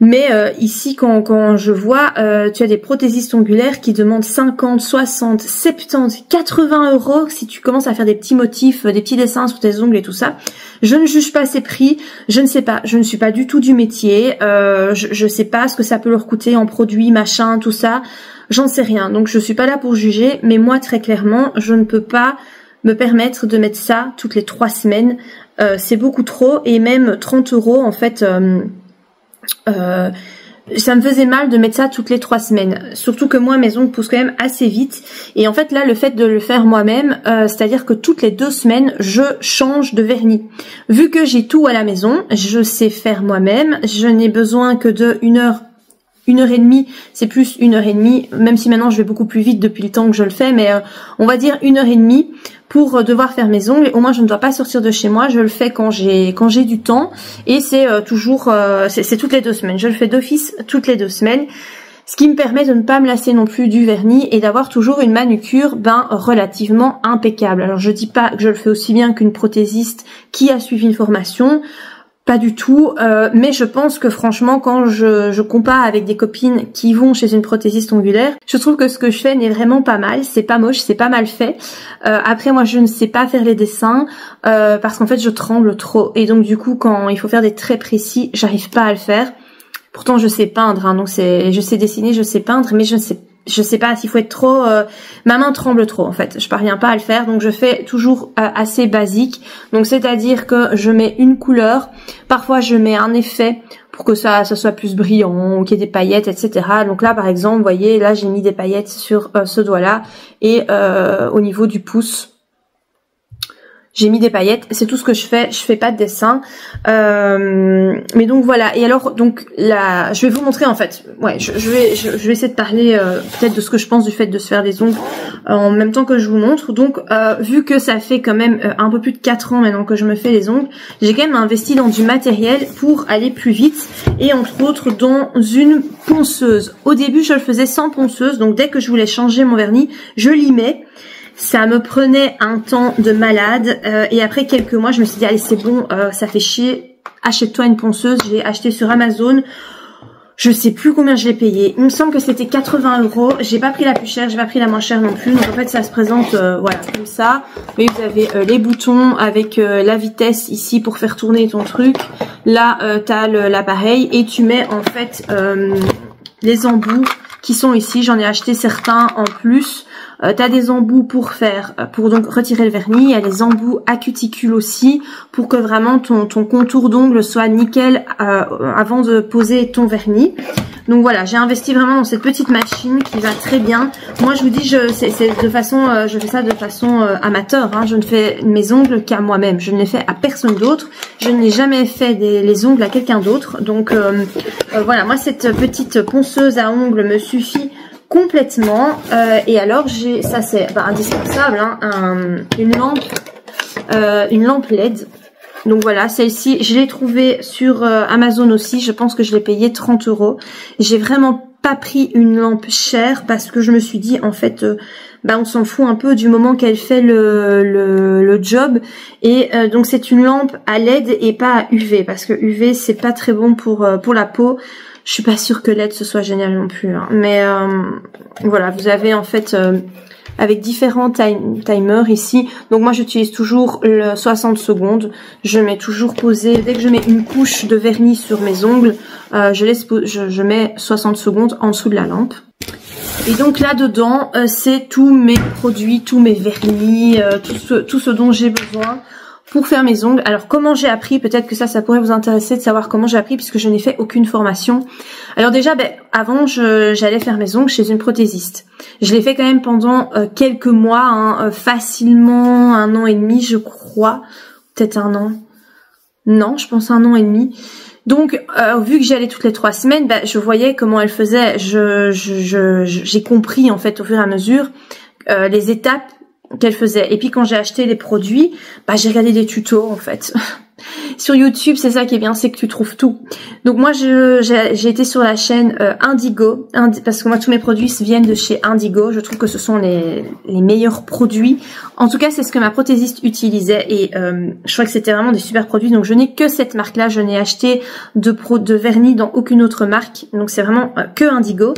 Mais ici, quand je vois, tu as des prothésistes ongulaires qui demandent 50, 60, 70, 80 € si tu commences à faire des petits motifs, des petits dessins sur tes ongles et tout ça. Je ne juge pas ces prix, je ne sais pas, je ne suis pas du tout du métier, je sais pas ce que ça peut leur coûter en produits, machin, tout ça, j'en sais rien. Donc je suis pas là pour juger, mais moi très clairement, je ne peux pas me permettre de mettre ça toutes les 3 semaines. C'est beaucoup trop, et même 30 € en fait... ça me faisait mal de mettre ça toutes les 3 semaines. Surtout que moi, mes ongles poussent quand même assez vite. Et en fait, là, le fait de le faire moi-même, c'est-à-dire que toutes les 2 semaines, je change de vernis. Vu que j'ai tout à la maison, je sais faire moi-même. Je n'ai besoin que de 1 heure et demie, c'est plus 1h30, même si maintenant je vais beaucoup plus vite depuis le temps que je le fais, mais on va dire 1h30 pour devoir faire mes ongles. Au moins je ne dois pas sortir de chez moi, je le fais quand j'ai du temps, et c'est toujours c'est toutes les 2 semaines. Je le fais d'office toutes les 2 semaines, ce qui me permet de ne pas me lasser non plus du vernis et d'avoir toujours une manucure relativement impeccable. Alors je dis pas que je le fais aussi bien qu'une prothésiste qui a suivi une formation. Pas du tout, mais je pense que franchement, quand je compare avec des copines qui vont chez une prothésiste ongulaire, je trouve que ce que je fais n'est vraiment pas mal, c'est pas moche, c'est pas mal fait. Après, moi, je ne sais pas faire les dessins, parce qu'en fait, je tremble trop. Et donc, du coup, quand il faut faire des traits précis, j'arrive pas à le faire. Pourtant, je sais peindre, hein, donc je sais dessiner, je sais peindre, mais je sais pas s'il faut être trop... ma main tremble trop en fait, je parviens pas à le faire, donc je fais toujours assez basique. Donc c'est-à-dire que je mets une couleur, parfois je mets un effet pour que ça soit plus brillant, qu'il y ait des paillettes, etc. Donc là par exemple, vous voyez, là j'ai mis des paillettes sur ce doigt-là, et au niveau du pouce, j'ai mis des paillettes, c'est tout ce que je fais pas de dessin. Mais donc voilà, et alors donc là, je vais vous montrer en fait, ouais, je vais essayer de parler peut-être de ce que je pense du fait de se faire les ongles en même temps que je vous montre. Donc vu que ça fait quand même un peu plus de 4 ans maintenant que je me fais les ongles, j'ai quand même investi dans du matériel pour aller plus vite, et entre autres dans une ponceuse. Au début je le faisais sans ponceuse, donc dès que je voulais changer mon vernis, je limais. Ça me prenait un temps de malade, et après quelques mois je me suis dit allez c'est bon, ça fait chier, achète-toi une ponceuse. Je l'ai acheté sur Amazon, je sais plus combien je l'ai payé, il me semble que c'était 80 €. J'ai pas pris la plus chère, j'ai pas pris la moins chère non plus, donc en fait ça se présente voilà comme ça. Mais vous avez les boutons avec la vitesse ici pour faire tourner ton truc, là t'as l'appareil, et tu mets en fait les embouts qui sont ici, j'en ai acheté certains en plus. T'as des embouts pour donc retirer le vernis, il y a des embouts à cuticule aussi pour que vraiment ton contour d'ongle soit nickel avant de poser ton vernis. Donc voilà, j'ai investi vraiment dans cette petite machine qui va très bien. Moi je vous dis, je fais ça de façon amateur, hein. Je ne fais mes ongles qu'à moi-même, je ne les fais à personne d'autre, je n'ai jamais fait les ongles à quelqu'un d'autre. Donc voilà, moi cette petite ponceuse à ongles me suffit complètement. Et alors ça c'est indispensable, hein, une lampe LED. Donc voilà, celle-ci je l'ai trouvée sur Amazon aussi, je pense que je l'ai payée 30 €. J'ai vraiment pas pris une lampe chère parce que je me suis dit en fait on s'en fout un peu du moment qu'elle fait le job. Et donc c'est une lampe à LED et pas à UV, parce que UV c'est pas très bon pour la peau. Je suis pas sûre que LED ce soit génial non plus, hein. Mais voilà, vous avez en fait avec différents timers ici. Donc moi j'utilise toujours le 60 secondes. Je mets toujours posé, dès que je mets une couche de vernis sur mes ongles, je mets 60 secondes en dessous de la lampe. Et donc là dedans c'est tous mes produits, tous mes vernis, tout ce dont j'ai besoin pour faire mes ongles. Alors comment j'ai appris, peut-être que ça pourrait vous intéresser de savoir comment j'ai appris, puisque je n'ai fait aucune formation. Alors déjà avant j'allais faire mes ongles chez une prothésiste. Je l'ai fait quand même pendant quelques mois, hein, facilement 1 an et demi je crois, peut-être 1 an. Non, je pense 1 an et demi. Donc vu que j'y allais toutes les 3 semaines, je voyais comment elle faisait. J'ai compris en fait au fur et à mesure les étapes qu'elle faisait. Et puis quand j'ai acheté les produits, j'ai regardé des tutos en fait. Sur YouTube, c'est ça qui est bien, c'est que tu trouves tout. Donc moi, j'ai été sur la chaîne Indigo, parce que moi, tous mes produits viennent de chez Indigo. Je trouve que ce sont les meilleurs produits. En tout cas, c'est ce que ma prothésiste utilisait et je crois que c'était vraiment des super produits. Donc je n'ai que cette marque-là. Je n'ai acheté de vernis dans aucune autre marque. Donc c'est vraiment que Indigo.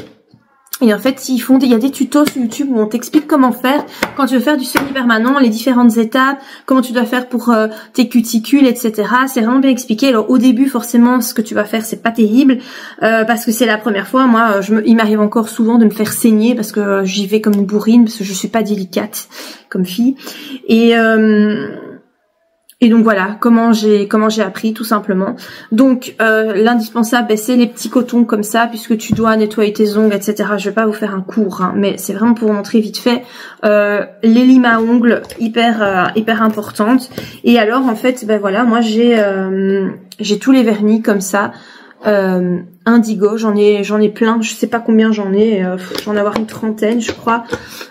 Et en fait, il y a des tutos sur YouTube où on t'explique comment faire quand tu veux faire du semi-permanent, les différentes étapes, comment tu dois faire pour tes cuticules, etc. C'est vraiment bien expliqué. Alors au début, forcément, ce que tu vas faire, c'est pas terrible parce que c'est la première fois. Moi, il m'arrive encore souvent de me faire saigner parce que j'y vais comme une bourrine parce que je suis pas délicate comme fille. Et donc voilà, comment j'ai appris tout simplement. Donc l'indispensable, c'est les petits cotons comme ça, puisque tu dois nettoyer tes ongles, etc. Je vais pas vous faire un cours, hein, mais c'est vraiment pour vous montrer vite fait. Les limes à ongles, hyper importantes. Et alors en fait, ben voilà, moi j'ai tous les vernis comme ça. Indigo, j'en ai plein, je sais pas combien j'en ai, j'en ai avoir une trentaine je crois.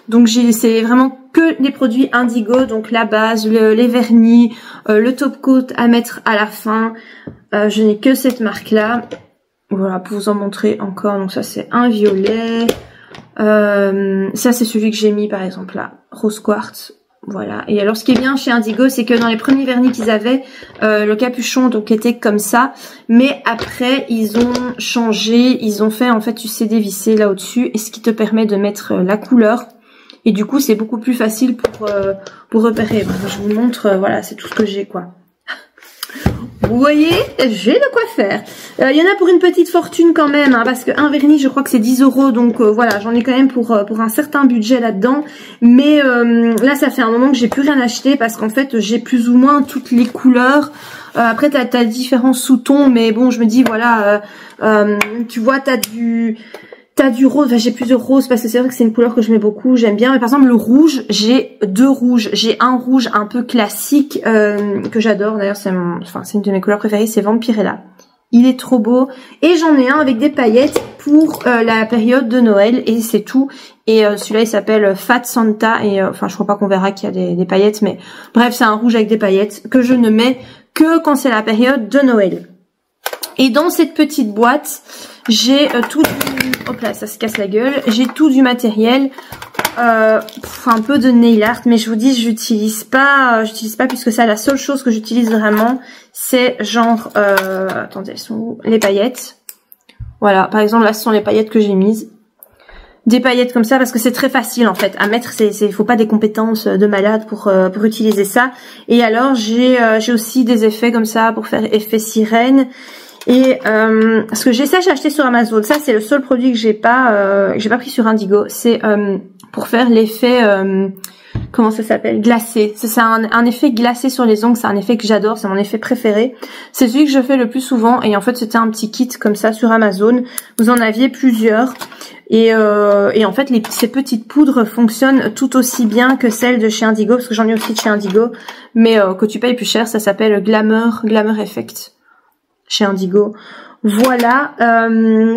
Donc c'est vraiment que les produits Indigo, donc la base, les vernis, le top coat à mettre à la fin. Je n'ai que cette marque là. Voilà, pour vous en montrer encore. Donc ça c'est un violet. Ça c'est celui que j'ai mis par exemple là, rose quartz. Voilà. Et alors ce qui est bien chez Indigo, c'est que dans les premiers vernis qu'ils avaient, le capuchon donc était comme ça, mais après ils ont changé, ils ont fait en fait tu sais dévisser là au-dessus, et ce qui te permet de mettre la couleur. Et du coup c'est beaucoup plus facile pour repérer. Bon, je vous montre, voilà, c'est tout ce que j'ai quoi. Vous voyez, j'ai de quoi faire. Il y en a pour une petite fortune quand même, hein, parce qu'un vernis, je crois que c'est 10 €. Donc voilà, j'en ai quand même pour un certain budget là-dedans. Mais là, ça fait un moment que j'ai plus rien acheté parce qu'en fait, j'ai plus ou moins toutes les couleurs. Après, t'as différents sous-tons, mais bon, je me dis, voilà, tu vois, t'as du rose, enfin, j'ai plus de rose parce que c'est vrai que c'est une couleur que je mets beaucoup, j'aime bien. Mais par exemple le rouge, j'ai deux rouges. J'ai un rouge un peu classique que j'adore. D'ailleurs c'est une de mes couleurs préférées, c'est Vampirella. Il est trop beau. Et j'en ai un avec des paillettes pour la période de Noël et c'est tout. Et celui-là il s'appelle Fat Santa et enfin je crois pas qu'on verra qu'il y a des paillettes, mais bref c'est un rouge avec des paillettes que je ne mets que quand c'est la période de Noël. Et dans cette petite boîte, j'ai tout du... Hop là, ça se casse la gueule. J'ai tout du matériel, un peu de nail art, mais je vous dis, j'utilise pas puisque ça, la seule chose que j'utilise vraiment, c'est genre, attendez, elles sont où? Les paillettes. Voilà, par exemple, là, ce sont les paillettes que j'ai mises. Des paillettes comme ça, parce que c'est très facile, en fait, à mettre. Il faut pas des compétences de malade pour utiliser ça. Et alors, j'ai aussi des effets comme ça pour faire effet sirène. Et ce que j'ai acheté sur Amazon, ça c'est le seul produit que j'ai pas pris sur Indigo, c'est pour faire l'effet comment ça s'appelle, glacé. C'est un effet glacé sur les ongles, c'est un effet que j'adore, c'est mon effet préféré. C'est celui que je fais le plus souvent et en fait c'était un petit kit comme ça sur Amazon. Vous en aviez plusieurs et en fait ces petites poudres fonctionnent tout aussi bien que celles de chez Indigo parce que j'en ai aussi de chez Indigo, mais que tu payes plus cher. Ça s'appelle Glamour Effect chez Indigo. Voilà.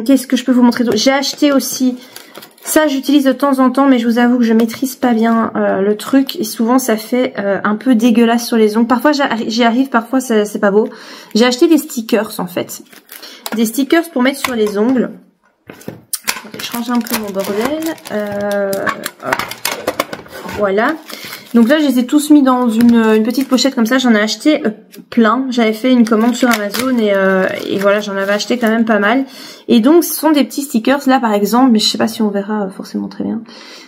Qu'est-ce que je peux vous montrer d'autre? J'ai acheté aussi, ça j'utilise de temps en temps, mais je vous avoue que je maîtrise pas bien le truc et souvent ça fait un peu dégueulasse sur les ongles. Parfois j'y arrive, parfois c'est pas beau. J'ai acheté des stickers en fait. Des stickers pour mettre sur les ongles. Je change un peu mon bordel. Voilà. Donc là, je les ai tous mis dans une petite pochette comme ça. J'en ai acheté plein. J'avais fait une commande sur Amazon et voilà, j'en avais acheté quand même pas mal. Et donc, ce sont des petits stickers. Là, par exemple, mais je sais pas si on verra forcément très bien.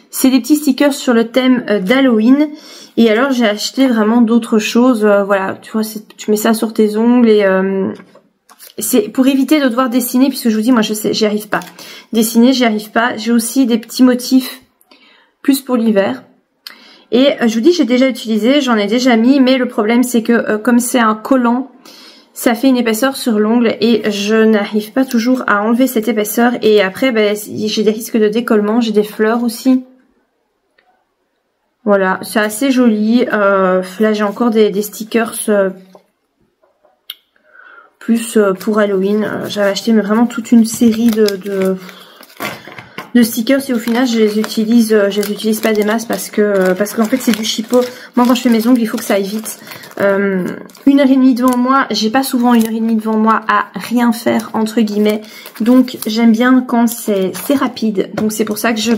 C'est des petits stickers sur le thème d'Halloween. Et alors, j'ai acheté vraiment d'autres choses. Voilà, tu vois, tu mets ça sur tes ongles et... c'est pour éviter de devoir dessiner, puisque je vous dis, moi, je sais, j'y arrive pas. Dessiner, j'y arrive pas. J'ai aussi des petits motifs plus pour l'hiver. Et je vous dis, j'ai déjà utilisé, j'en ai déjà mis, mais le problème c'est que comme c'est un collant, ça fait une épaisseur sur l'ongle et je n'arrive pas toujours à enlever cette épaisseur. Et après, ben, j'ai des risques de décollement, j'ai des fleurs aussi. Voilà, c'est assez joli. Là, j'ai encore des stickers plus pour Halloween. J'avais acheté mais vraiment toute une série de stickers et au final je les utilise pas des masses parce qu'en fait c'est du chipot. Moi quand je fais mes ongles il faut que ça aille vite. 1h30 devant moi, j'ai pas souvent 1h30 devant moi à rien faire entre guillemets, donc j'aime bien quand c'est rapide, donc c'est pour ça que je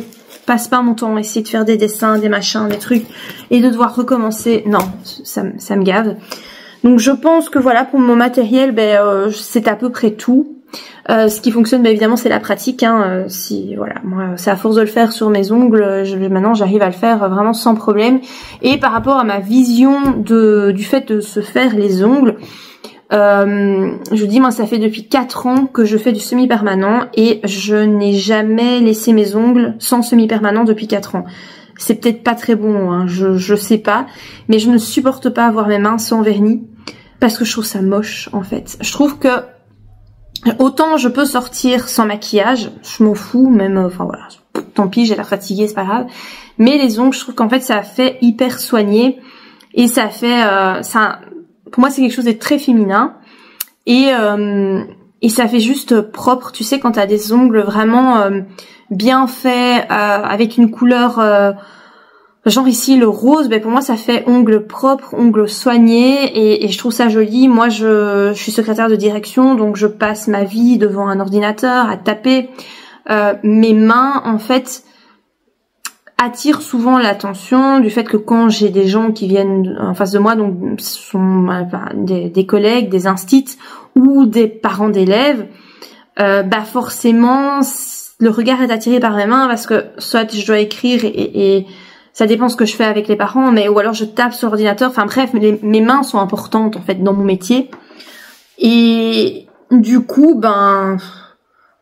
passe pas mon temps à essayer de faire des dessins, des machins, des trucs et de devoir recommencer. Non, ça me gave. Donc je pense que voilà, pour mon matériel, c'est à peu près tout. Ce qui fonctionne, évidemment, c'est la pratique. Hein. Si voilà, moi, c'est à force de le faire sur mes ongles, maintenant j'arrive à le faire vraiment sans problème. Et par rapport à ma vision du fait de se faire les ongles, je vous dis, moi, ça fait depuis 4 ans que je fais du semi-permanent et je n'ai jamais laissé mes ongles sans semi-permanent depuis 4 ans. C'est peut-être pas très bon, hein, je sais pas, mais je ne supporte pas avoir mes mains sans vernis parce que je trouve ça moche en fait. Je trouve que autant je peux sortir sans maquillage, je m'en fous, même, enfin voilà, tant pis, j'ai l'air fatiguée, c'est pas grave. Mais les ongles, je trouve qu'en fait ça fait hyper soigné et ça fait, pour moi c'est quelque chose de très féminin et ça fait juste propre. Tu sais, quand t'as des ongles vraiment bien faits, avec une couleur genre ici le rose, pour moi ça fait ongles propres, ongles soignés et je trouve ça joli. Moi je suis secrétaire de direction, donc je passe ma vie devant un ordinateur à taper. Mes mains en fait attirent souvent l'attention du fait que quand j'ai des gens qui viennent en face de moi, donc ce sont des collègues, des instits ou des parents d'élèves, forcément le regard est attiré par mes mains parce que soit je dois écrire et ça dépend ce que je fais avec les parents, mais ou alors je tape sur l'ordinateur. Enfin bref, mes mains sont importantes en fait dans mon métier. Et du coup,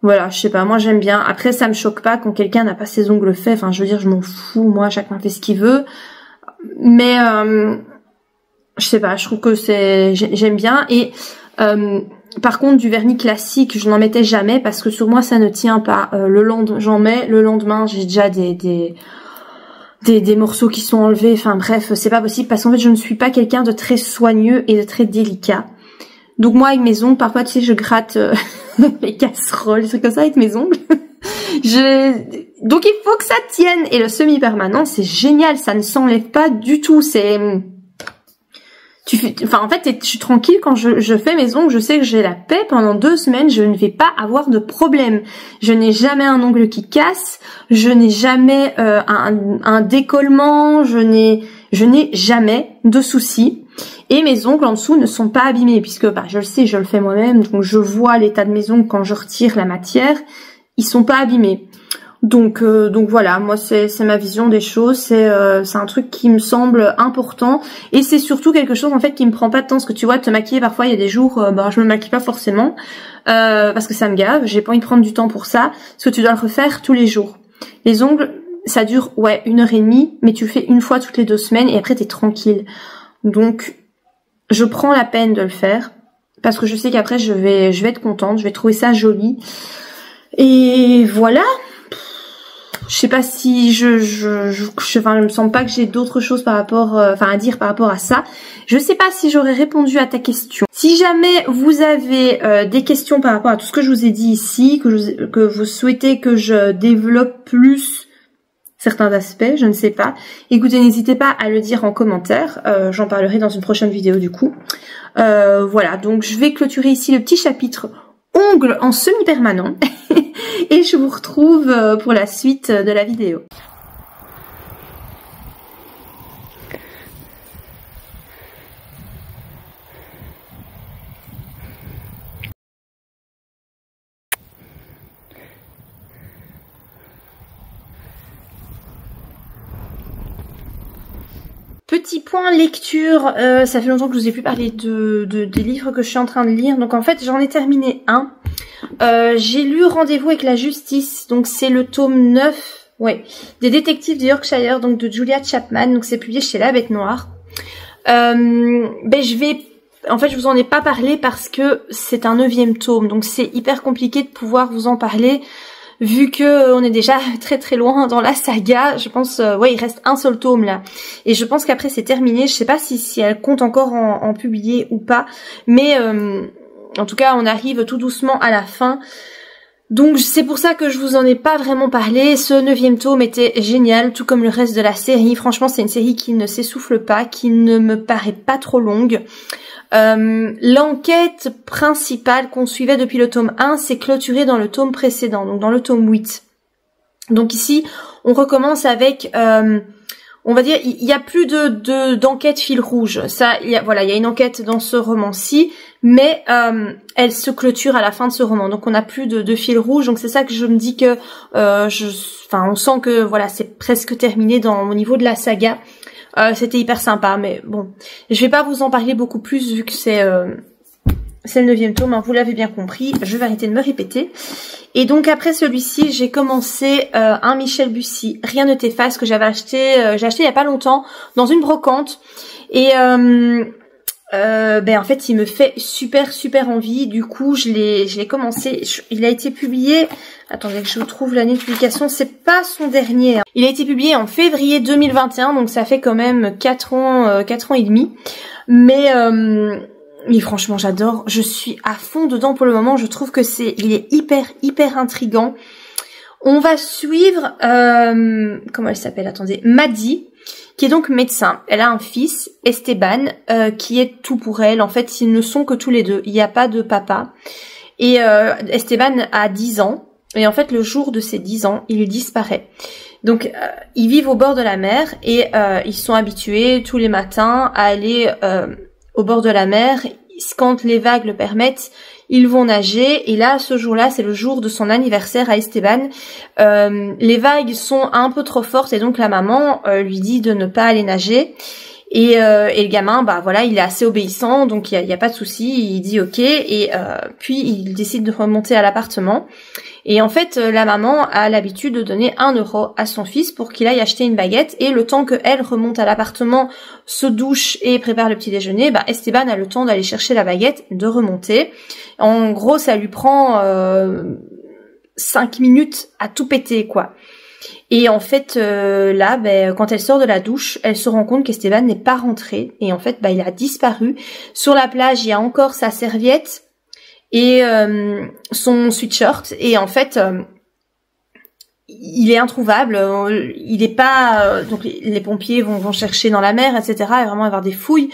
voilà, je sais pas, moi j'aime bien. Après, ça me choque pas quand quelqu'un n'a pas ses ongles faits. Enfin, je veux dire, je m'en fous. Moi, chacun fait ce qu'il veut. Mais je sais pas, je trouve que j'aime bien. Et par contre, du vernis classique, je n'en mettais jamais parce que sur moi ça ne tient pas. J'en mets, le lendemain, j'ai déjà des morceaux qui sont enlevés, enfin bref, c'est pas possible parce qu'en fait je ne suis pas quelqu'un de très soigneux et de très délicat. Donc moi avec mes ongles, parfois tu sais je gratte mes casseroles, des trucs comme ça avec mes ongles. Donc il faut que ça tienne et le semi-permanent c'est génial, ça ne s'enlève pas du tout, en fait, je suis tranquille quand je fais mes ongles, je sais que j'ai la paix pendant 2 semaines, je ne vais pas avoir de problème. Je n'ai jamais un ongle qui casse, je n'ai jamais un décollement, je n'ai jamais de soucis. Et mes ongles en dessous ne sont pas abîmés puisque je le sais, je le fais moi-même, donc je vois l'état de mes ongles quand je retire la matière, ils sont pas abîmés. Donc voilà, moi c'est ma vision des choses, c'est un truc qui me semble important et c'est surtout quelque chose en fait qui me prend pas de temps parce que tu vois te maquiller parfois il y a des jours je me maquille pas forcément parce que ça me gave, j'ai pas envie de prendre du temps pour ça parce que tu dois le refaire tous les jours. Les ongles ça dure 1h30 mais tu le fais une fois toutes les 2 semaines et après t'es tranquille. Donc je prends la peine de le faire parce que je sais qu'après je vais être contente, je vais trouver ça joli et voilà. Je sais pas si je me sens pas que j'ai d'autres choses par rapport, à dire par rapport à ça. Je sais pas si j'aurais répondu à ta question. Si jamais vous avez des questions par rapport à tout ce que je vous ai dit ici, que vous souhaitez que je développe plus certains aspects, je ne sais pas. Écoutez, n'hésitez pas à le dire en commentaire. J'en parlerai dans une prochaine vidéo du coup. Voilà, donc je vais clôturer ici le petit chapitre ongles en semi-permanent et je vous retrouve pour la suite de la vidéo. Petit point lecture, ça fait longtemps que je vous ai plus parlé des livres que je suis en train de lire. Donc en fait j'en ai terminé un. J'ai lu Rendez-vous avec la justice, donc c'est le tome 9, des détectives de Yorkshire, donc de Julia Chapman, donc c'est publié chez La Bête Noire. En fait je vous en ai pas parlé parce que c'est un 9e tome, donc c'est hyper compliqué de pouvoir vous en parler. Vu que on est déjà très très loin dans la saga, je pense, il reste un seul tome là. Et je pense qu'après c'est terminé, je sais pas si elle compte encore en publier ou pas. Mais en tout cas on arrive tout doucement à la fin. Donc c'est pour ça que je vous en ai pas vraiment parlé. Ce 9e tome était génial, tout comme le reste de la série. Franchement, c'est une série qui ne s'essouffle pas, qui ne me paraît pas trop longue. L'enquête principale qu'on suivait depuis le tome 1 s'est clôturée dans le tome précédent, donc dans le tome 8. Donc ici, on recommence avec, on va dire, il y a plus d'enquête fil rouge. Ça, il y a une enquête dans ce roman-ci, mais elle se clôture à la fin de ce roman. Donc on n'a plus de fil rouge. Donc c'est ça que je me dis que, on sent que voilà, c'est presque terminé au niveau de la saga. C'était hyper sympa, mais bon, je vais pas vous en parler beaucoup plus vu que c'est le 9e tome, hein, vous l'avez bien compris, je vais arrêter de me répéter. Et donc après celui-ci, j'ai commencé un Michel Bussy, Rien ne t'efface, que j'avais acheté, j'ai acheté il y a pas longtemps, dans une brocante, et en fait il me fait super envie. Du coup je l'ai commencé. Il a été publié, attendez que je trouve l'année de publication, c'est pas son dernier, hein. Il a été publié en février 2021, donc ça fait quand même 4 ans et demi, mais franchement j'adore, je suis à fond dedans pour le moment. Je trouve que il est hyper intriguant. On va suivre comment elle s'appelle, attendez, Maddy, qui est donc médecin. Elle a un fils, Esteban, qui est tout pour elle. En fait, ils ne sont que tous les deux. Il n'y a pas de papa. Et Esteban a 10 ans. Et en fait, le jour de ses 10 ans, il disparaît. Donc, ils vivent au bord de la mer et ils sont habitués tous les matins à aller au bord de la mer. Quand les vagues le permettent, ils vont nager. Et là, ce jour-là, c'est le jour de son anniversaire à Esteban. Les vagues sont un peu trop fortes et donc la maman lui dit de ne pas aller nager. Et le gamin, bah voilà, il est assez obéissant, donc il y a pas de souci, il dit ok. Et puis il décide de remonter à l'appartement. Et en fait, la maman a l'habitude de donner 1 € à son fils pour qu'il aille acheter une baguette. Et le temps qu'elle remonte à l'appartement, se douche et prépare le petit déjeuner, bah Esteban a le temps d'aller chercher la baguette, de remonter. En gros, ça lui prend 5 minutes à tout péter, quoi. Et en fait, là, quand elle sort de la douche, elle se rend compte qu'Esteban n'est pas rentré. Et en fait, il a disparu. Sur la plage, il y a encore sa serviette et son sweatshirt. Et en fait, il est introuvable. Il est pas... donc les pompiers vont chercher dans la mer, etc. Et vraiment avoir des fouilles.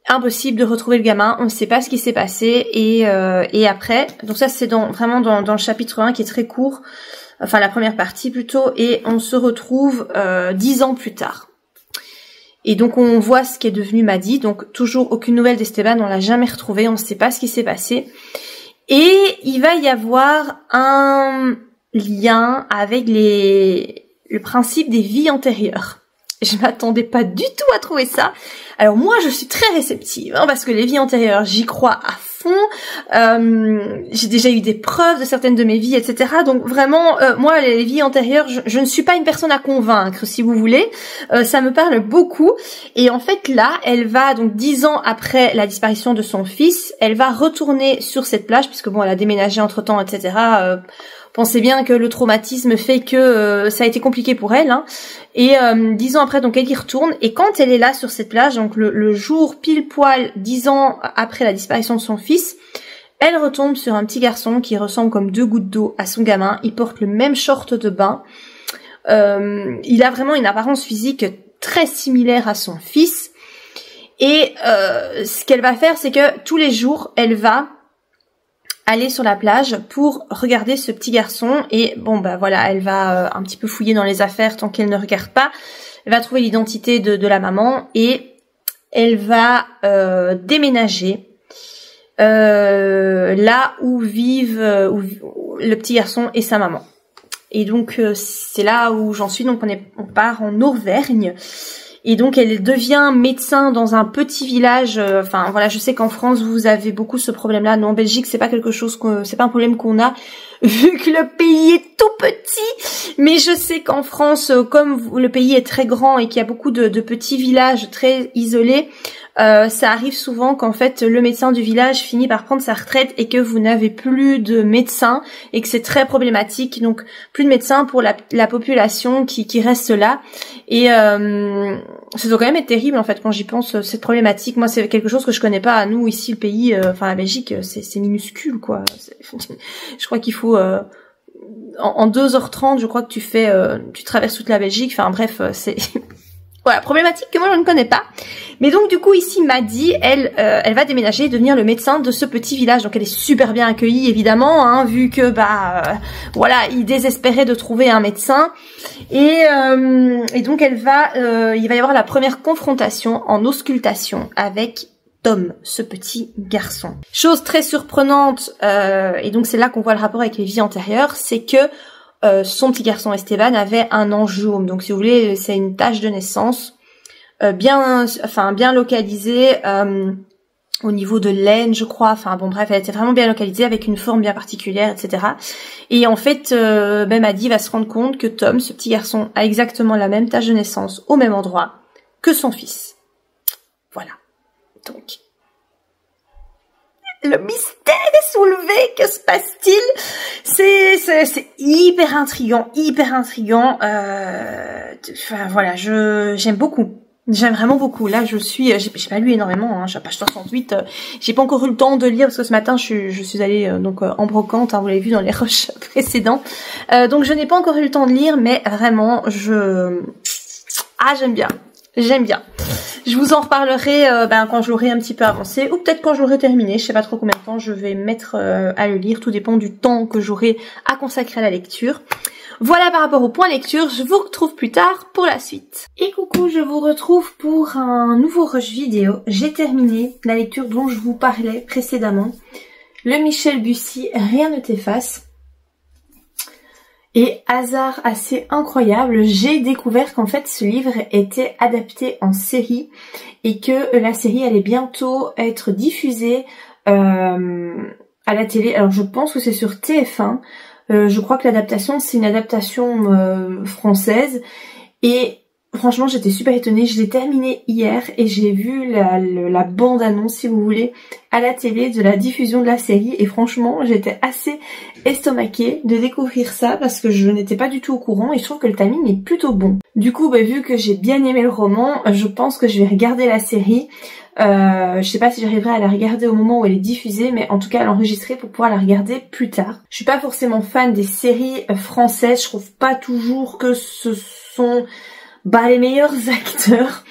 Impossible de retrouver le gamin. On ne sait pas ce qui s'est passé. Et après... Donc ça, c'est vraiment dans le chapitre 1 qui est très court. Enfin la première partie plutôt, et on se retrouve 10 ans plus tard. Et donc on voit ce qu'est devenu Maddy, donc toujours aucune nouvelle d'Esteban, on l'a jamais retrouvé, on ne sait pas ce qui s'est passé. Et il va y avoir un lien avec le principe des vies antérieures. Je m'attendais pas du tout à trouver ça. Alors moi je suis très réceptive, hein, parce que les vies antérieures, j'y crois à fond. J'ai déjà eu des preuves de certaines de mes vies, etc. Donc vraiment, moi les vies antérieures, je ne suis pas une personne à convaincre, si vous voulez. Ça me parle beaucoup. Et en fait là, elle va, donc 10 ans après la disparition de son fils, elle va retourner sur cette plage, puisque bon, elle a déménagé entre-temps, etc. Pensez bien que le traumatisme fait que ça a été compliqué pour elle, hein. Et 10 ans après, donc elle y retourne. Et quand elle est là sur cette plage, donc le jour pile poil 10 ans après la disparition de son fils, elle retombe sur un petit garçon qui ressemble comme 2 gouttes d'eau à son gamin. Il porte le même short de bain. Il a vraiment une apparence physique très similaire à son fils. Et ce qu'elle va faire, c'est que tous les jours, elle va aller sur la plage pour regarder ce petit garçon. Et bon, voilà, elle va un petit peu fouiller dans les affaires tant qu'elle ne regarde pas. Elle va trouver l'identité de la maman et elle va déménager là où vivent le petit garçon et sa maman. Et donc c'est là où j'en suis. Donc on part en Auvergne. Et donc elle devient médecin dans un petit village. Enfin voilà, je sais qu'en France vous avez beaucoup ce problème-là. Nous en Belgique c'est pas quelque chose c'est pas un problème qu'on a vu que le pays est tout petit. Mais je sais qu'en France, comme le pays est très grand et qu'il y a beaucoup de petits villages très isolés, ça arrive souvent qu'en fait le médecin du village finit par prendre sa retraite et que vous n'avez plus de médecins et que c'est très problématique. Donc plus de médecins pour la population qui reste là. Et ça doit quand même être terrible en fait quand j'y pense, cette problématique. Moi c'est quelque chose que je connais pas. À nous ici le pays, enfin la Belgique, c'est minuscule quoi. Je crois qu'il faut en 2h30, je crois que tu traverses toute la Belgique. Enfin bref, c'est voilà, problématique que moi je ne connais pas. Mais donc du coup ici Maddy, elle va déménager et devenir le médecin de ce petit village. Donc elle est super bien accueillie évidemment, hein, vu que voilà, il désespérait de trouver un médecin. Et donc il va y avoir la première confrontation en auscultation avec Tom, ce petit garçon. Chose très surprenante, et donc c'est là qu'on voit le rapport avec les vies antérieures, c'est que son petit garçon Esteban avait un angiome. Donc si vous voulez, c'est une tache de naissance bien localisée au niveau de l'aine, je crois. Enfin bon bref, elle était vraiment bien localisée avec une forme bien particulière, etc. Et en fait, Maddy va se rendre compte que Tom, ce petit garçon, a exactement la même tache de naissance au même endroit que son fils. Voilà. Donc le mystère est soulevé, que se passe-t-il? C'est hyper intriguant, enfin voilà, j'aime beaucoup. J'aime vraiment beaucoup. Là, j'ai pas lu énormément, hein, j'ai page 68. J'ai pas encore eu le temps de lire parce que ce matin, je suis allée en brocante, hein, vous l'avez vu dans les rushs précédents. Donc je n'ai pas encore eu le temps de lire, mais vraiment, j'aime bien. J'aime bien. Je vous en reparlerai quand je l'aurai un petit peu avancé, ou peut-être quand je l'aurai terminé. Je sais pas trop combien de temps je vais mettre à le lire. Tout dépend du temps que j'aurai à consacrer à la lecture. Voilà par rapport au point lecture. Je vous retrouve plus tard pour la suite. Et coucou, je vous retrouve pour un nouveau rush vidéo. J'ai terminé la lecture dont je vous parlais précédemment. Le Michel Bussy, Rien ne t'efface. Et hasard assez incroyable, j'ai découvert qu'en fait ce livre était adapté en série et que la série allait bientôt être diffusée à la télé. Alors je pense que c'est sur TF1, je crois que l'adaptation c'est une adaptation française et franchement j'étais super étonnée. Je l'ai terminé hier et j'ai vu la bande-annonce si vous voulez à la télé de la diffusion de la série et franchement j'étais assez estomaquée de découvrir ça parce que je n'étais pas du tout au courant et je trouve que le timing est plutôt bon. Du coup vu que j'ai bien aimé le roman, je pense que je vais regarder la série. Je sais pas si j'arriverai à la regarder au moment où elle est diffusée, mais en tout cas à l'enregistrer pour pouvoir la regarder plus tard. Je suis pas forcément fan des séries françaises, je trouve pas toujours que ce sont les meilleurs acteurs.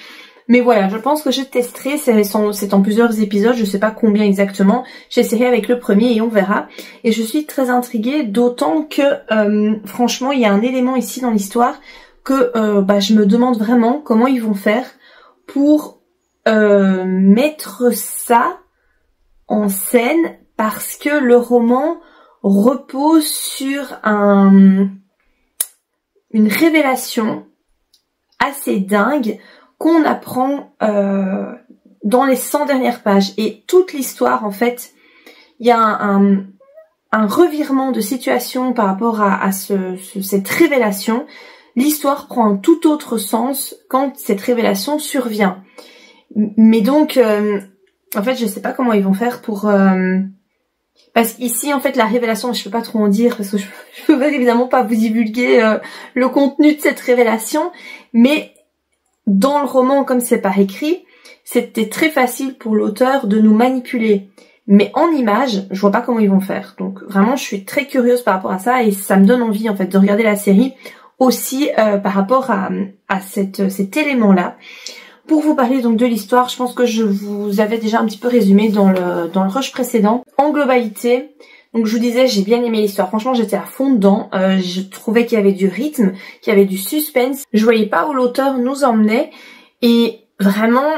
Mais voilà, je pense que je testerai, c'est en plusieurs épisodes, je sais pas combien exactement. J'essaierai avec le premier et on verra. Et je suis très intriguée, d'autant que franchement, il y a un élément ici dans l'histoire que je me demande vraiment comment ils vont faire pour mettre ça en scène, parce que le roman repose sur une révélation assez dingue qu'on apprend dans les 100 dernières pages. Et toute l'histoire, en fait, il y a un revirement de situation par rapport à cette révélation. L'histoire prend un tout autre sens quand cette révélation survient. Mais donc, en fait, je sais pas comment ils vont faire pour... Parce qu'ici, en fait, la révélation, je peux pas trop en dire, parce que je peux évidemment pas vous divulguer le contenu de cette révélation, mais dans le roman, comme c'est par écrit, c'était très facile pour l'auteur de nous manipuler. Mais en image, je vois pas comment ils vont faire. Donc vraiment, je suis très curieuse par rapport à ça, et ça me donne envie, en fait, de regarder la série aussi par rapport à cet élément-là. Pour vous parler donc de l'histoire, je pense que je vous avais déjà un petit peu résumé dans le rush précédent. En globalité, donc je vous disais, j'ai bien aimé l'histoire. Franchement, j'étais à fond dedans. Je trouvais qu'il y avait du rythme, qu'il y avait du suspense. Je voyais pas où l'auteur nous emmenait. Et vraiment,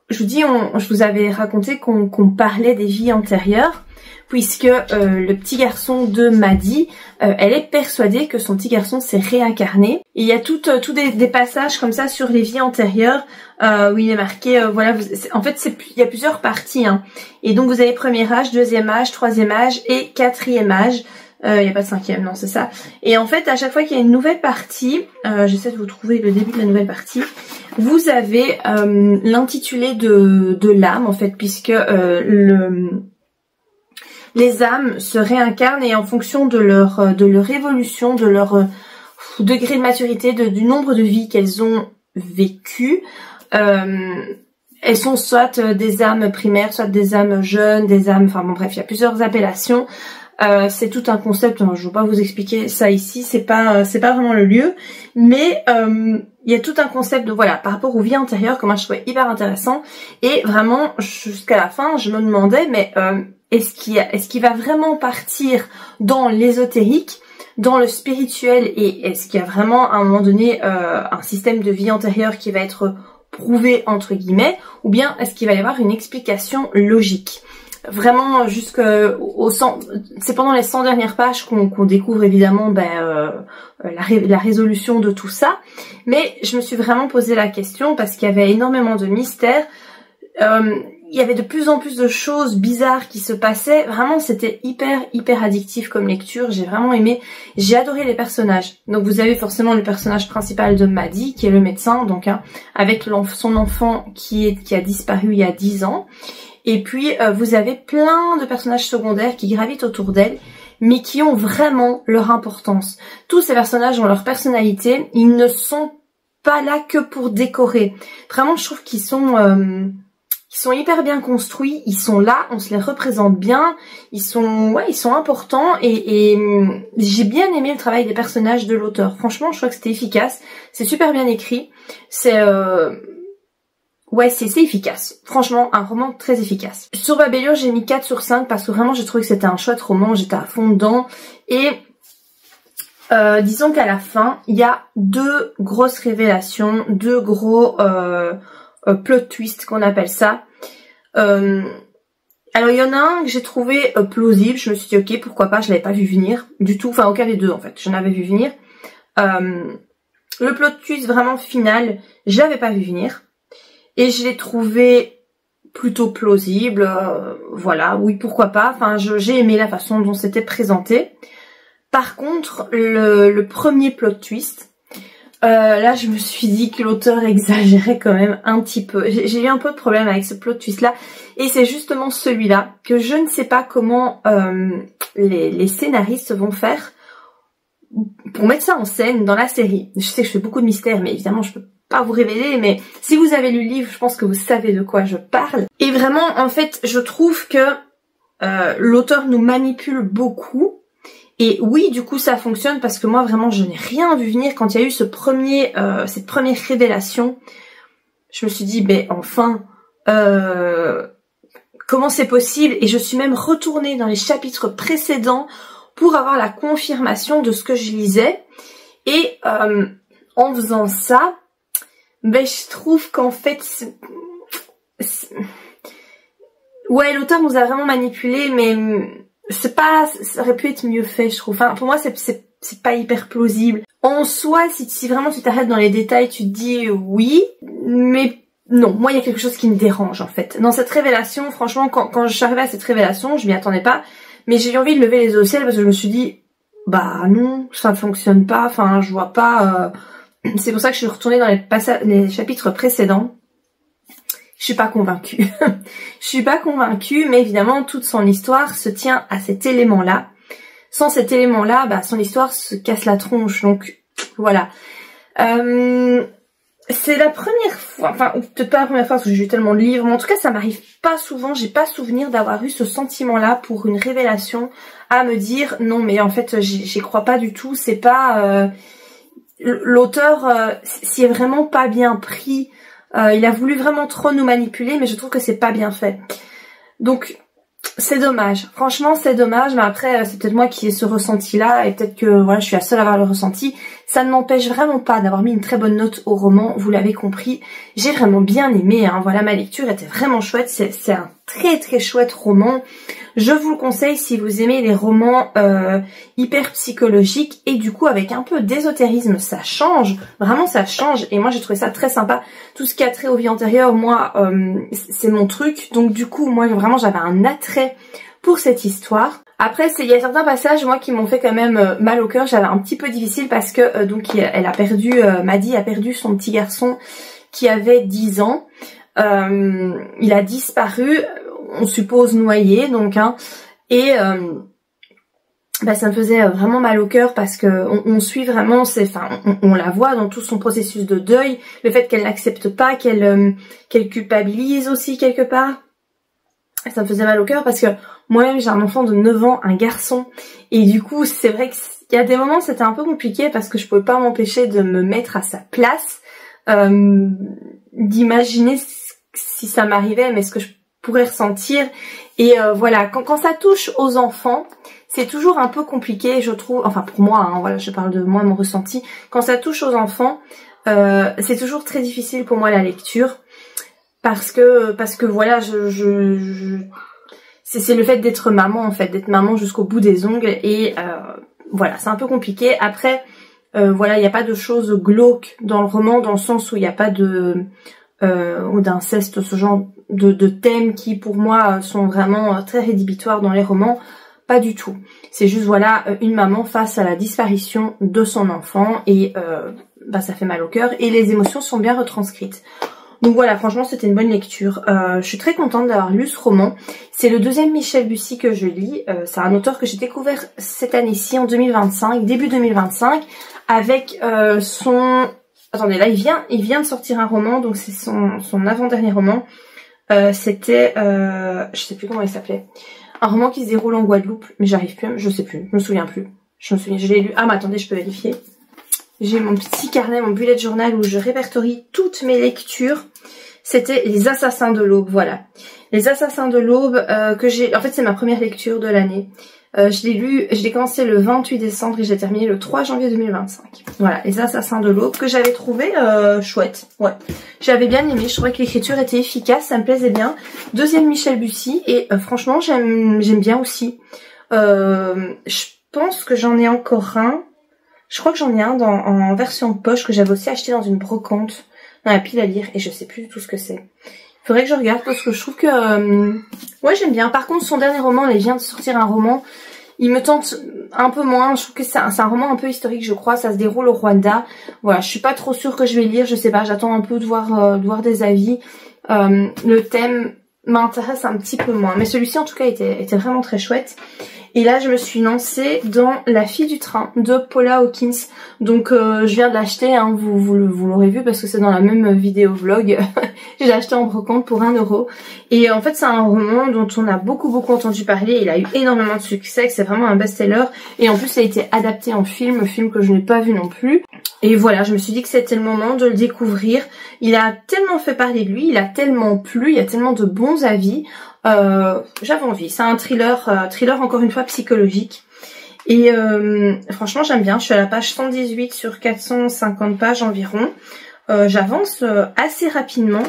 je vous dis, je vous avais raconté qu'on parlait des vies antérieures, puisque le petit garçon de Maddy, elle est persuadée que son petit garçon s'est réincarné. Et il y a tout des passages comme ça sur les vies antérieures, où il est marqué, voilà, en fait il y a plusieurs parties, hein. Et donc vous avez premier âge, deuxième âge, troisième âge et quatrième âge. Il n'y a pas de cinquième, non, c'est ça. Et en fait, à chaque fois qu'il y a une nouvelle partie, j'essaie de vous trouver le début de la nouvelle partie, vous avez l'intitulé de l'âme, en fait, puisque les âmes se réincarnent et en fonction de leur évolution, de leur degré de maturité, du nombre de vies qu'elles ont vécues, elles sont soit des âmes primaires, soit des âmes jeunes, des âmes, enfin bon bref, il y a plusieurs appellations. C'est tout un concept, je ne vais pas vous expliquer ça ici, c'est pas vraiment le lieu, mais il y a tout un concept de voilà, par rapport aux vies antérieures que moi je trouvais hyper intéressant, et vraiment jusqu'à la fin je me demandais mais est-ce qu'il va vraiment partir dans l'ésotérique, dans le spirituel, et est-ce qu'il y a vraiment à un moment donné un système de vie antérieure qui va être prouvé entre guillemets, ou bien est-ce qu'il va y avoir une explication logique? Vraiment jusqu'au 100, c'est pendant les 100 dernières pages qu'on découvre évidemment la résolution de tout ça, mais je me suis vraiment posé la question parce qu'il y avait énormément de mystères, il y avait de plus en plus de choses bizarres qui se passaient, vraiment c'était hyper addictif comme lecture, j'ai vraiment aimé, j'ai adoré les personnages. Donc vous avez forcément le personnage principal de Maddie qui est le médecin, donc avec son enfant qui a disparu il y a 10 ans. Et puis vous avez plein de personnages secondaires qui gravitent autour d'elle, mais qui ont vraiment leur importance. Tous ces personnages ont leur personnalité, ils ne sont pas là que pour décorer. Vraiment, je trouve qu'ils sont hyper bien construits, ils sont là, on se les représente bien, ils sont importants, et j'ai bien aimé le travail des personnages de l'auteur. Franchement, je trouve que c'était efficace, c'est super bien écrit, c'est efficace. Franchement, un roman très efficace. Sur Babelio, j'ai mis 4 sur 5 parce que vraiment j'ai trouvé que c'était un chouette roman, j'étais à fond dedans. Et disons qu'à la fin, il y a 2 grosses révélations, 2 gros plot twists qu'on appelle ça. Alors il y en a un que j'ai trouvé plausible, je me suis dit ok, pourquoi pas, je l'avais pas vu venir du tout, enfin aucun des deux en fait, je n'avais vu venir. Le plot twist vraiment final, je l'avais pas vu venir. Et je l'ai trouvé plutôt plausible, voilà, oui pourquoi pas, enfin j'ai aimé la façon dont c'était présenté. Par contre, le premier plot twist, là je me suis dit que l'auteur exagérait quand même un petit peu. J'ai eu un peu de problème avec ce plot twist là, et c'est justement celui-là que je ne sais pas comment les scénaristes vont faire pour mettre ça en scène dans la série. Je sais que je fais beaucoup de mystères, mais évidemment je peux pas vous révéler, mais si vous avez lu le livre, je pense que vous savez de quoi je parle. Et vraiment, en fait, je trouve que l'auteur nous manipule beaucoup. Et oui, du coup, ça fonctionne parce que moi, vraiment, je n'ai rien vu venir. Quand il y a eu cette première révélation, je me suis dit, ben enfin, comment c'est possible? Et je suis même retournée dans les chapitres précédents pour avoir la confirmation de ce que je lisais. Et en faisant ça, ben je trouve qu'en fait, ouais, l'auteur nous a vraiment manipulé, mais c'est pas, ça aurait pu être mieux fait, je trouve. Enfin, pour moi, c'est pas hyper plausible. En soi, si vraiment tu t'arrêtes dans les détails, tu te dis oui, mais non, moi il y a quelque chose qui me dérange en fait. Dans cette révélation, franchement, quand je suis arrivée à cette révélation, je m'y attendais pas, mais j'ai eu envie de lever les yeux au ciel parce que je me suis dit, bah non, ça fonctionne pas, enfin je vois pas... C'est pour ça que je suis retournée dans les chapitres précédents. Je suis pas convaincue. Je suis pas convaincue, mais évidemment, toute son histoire se tient à cet élément-là. Sans cet élément-là, bah, son histoire se casse la tronche. Donc, voilà. C'est la première fois, enfin, ou peut-être pas la première fois parce que j'ai lu tellement de livres, mais en tout cas, ça m'arrive pas souvent. J'ai pas souvenir d'avoir eu ce sentiment-là pour une révélation à me dire, non, mais en fait, j'y crois pas du tout. C'est pas... L'auteur s'y est vraiment pas bien pris, il a voulu vraiment trop nous manipuler, mais je trouve que c'est pas bien fait. Donc c'est dommage, franchement c'est dommage, mais après c'est peut-être moi qui ai ce ressenti là, et peut-être que voilà, je suis la seule à avoir le ressenti. Ça ne m'empêche vraiment pas d'avoir mis une très bonne note au roman, vous l'avez compris, j'ai vraiment bien aimé, hein. Voilà, ma lecture était vraiment chouette, c'est un très chouette roman. Je vous le conseille si vous aimez les romans hyper psychologiques, et du coup avec un peu d'ésotérisme, ça change, vraiment ça change, et moi j'ai trouvé ça très sympa. Tout ce qui a trait aux vies antérieures, moi c'est mon truc, donc du coup moi vraiment j'avais un attrait pour cette histoire. Après il y a certains passages moi qui m'ont fait quand même mal au cœur, j'avais un petit peu difficile parce que donc elle a perdu, Maddie a perdu son petit garçon qui avait 10 ans, il a disparu, on suppose noyé donc, hein, et bah, ça me faisait vraiment mal au cœur parce que on suit vraiment, on la voit dans tout son processus de deuil, le fait qu'elle n'accepte pas, qu'elle culpabilise aussi quelque part. Ça me faisait mal au cœur parce que moi-même j'ai un enfant de 9 ans, un garçon, et du coup c'est vrai qu'il y a des moments c'était un peu compliqué parce que je pouvais pas m'empêcher de me mettre à sa place, d'imaginer si ça m'arrivait, mais ce que je pourrais ressentir. Et voilà, quand ça touche aux enfants, c'est toujours un peu compliqué, je trouve, enfin pour moi, hein, voilà, je parle de moi, mon ressenti. Quand ça touche aux enfants, c'est toujours très difficile pour moi la lecture, parce que voilà, c'est le fait d'être maman en fait, d'être maman jusqu'au bout des ongles, et voilà, c'est un peu compliqué. Après, voilà, il n'y a pas de choses glauques dans le roman, dans le sens où il n'y a pas de ou d'inceste, ce genre de thèmes qui pour moi sont vraiment très rédhibitoires dans les romans. Pas du tout. C'est juste voilà une maman face à la disparition de son enfant, et bah ça fait mal au cœur, et les émotions sont bien retranscrites. Donc voilà, franchement c'était une bonne lecture. Je suis très contente d'avoir lu ce roman. C'est le deuxième Michel Bussy que je lis. C'est un auteur que j'ai découvert cette année-ci, en 2025, début 2025, avec son... Attendez, là il vient de sortir un roman, donc c'est son avant-dernier roman. C'était... je sais plus comment il s'appelait. Un roman qui se déroule en Guadeloupe, mais j'arrive plus, je sais plus, je me souviens plus. Je l'ai lu. Ah mais attendez, je peux vérifier. J'ai mon petit carnet, mon bullet journal où je répertorie toutes mes lectures. C'était Les Assassins de l'Aube, voilà. Les Assassins de l'Aube, que j'ai... En fait, c'est ma première lecture de l'année. Je l'ai commencé le 28 décembre et j'ai terminé le 3 janvier 2025. Voilà, Les Assassins de l'Aube, que j'avais trouvé chouette. Ouais, j'avais bien aimé, je trouvais que l'écriture était efficace, ça me plaisait bien. Deuxième Michel Bussy, et franchement, j'aime bien aussi. Je pense que j'en ai encore un. Je crois que j'en ai un en version poche que j'avais aussi acheté dans une brocante, dans la pile à lire, et je sais plus du tout ce que c'est. Il faudrait que je regarde parce que je trouve que... ouais, j'aime bien. Par contre, son dernier roman, il vient de sortir un roman. Il me tente un peu moins. Je trouve que c'est un roman un peu historique, je crois. Ça se déroule au Rwanda. Voilà, je suis pas trop sûre que je vais lire. Je sais pas, j'attends un peu de voir des avis. Le thème m'intéresse un petit peu moins. Mais celui-ci, en tout cas, était vraiment très chouette. Et là, je me suis lancée dans La fille du train de Paula Hawkins. Donc, je viens de l'acheter, hein, vous l'aurez vu parce que c'est dans la même vidéo vlog. Je l'ai acheté en brocante pour 1 €. Et en fait, c'est un roman dont on a beaucoup entendu parler. Il a eu énormément de succès, c'est vraiment un best-seller. Et en plus, il a été adapté en film que je n'ai pas vu non plus. Et voilà, je me suis dit que c'était le moment de le découvrir. Il a tellement fait parler de lui, il a tellement plu, il y a tellement de bons avis. J'avais envie. C'est un thriller encore une fois psychologique. Et franchement j'aime bien. Je suis à la page 118 sur 450 pages environ. J'avance assez rapidement.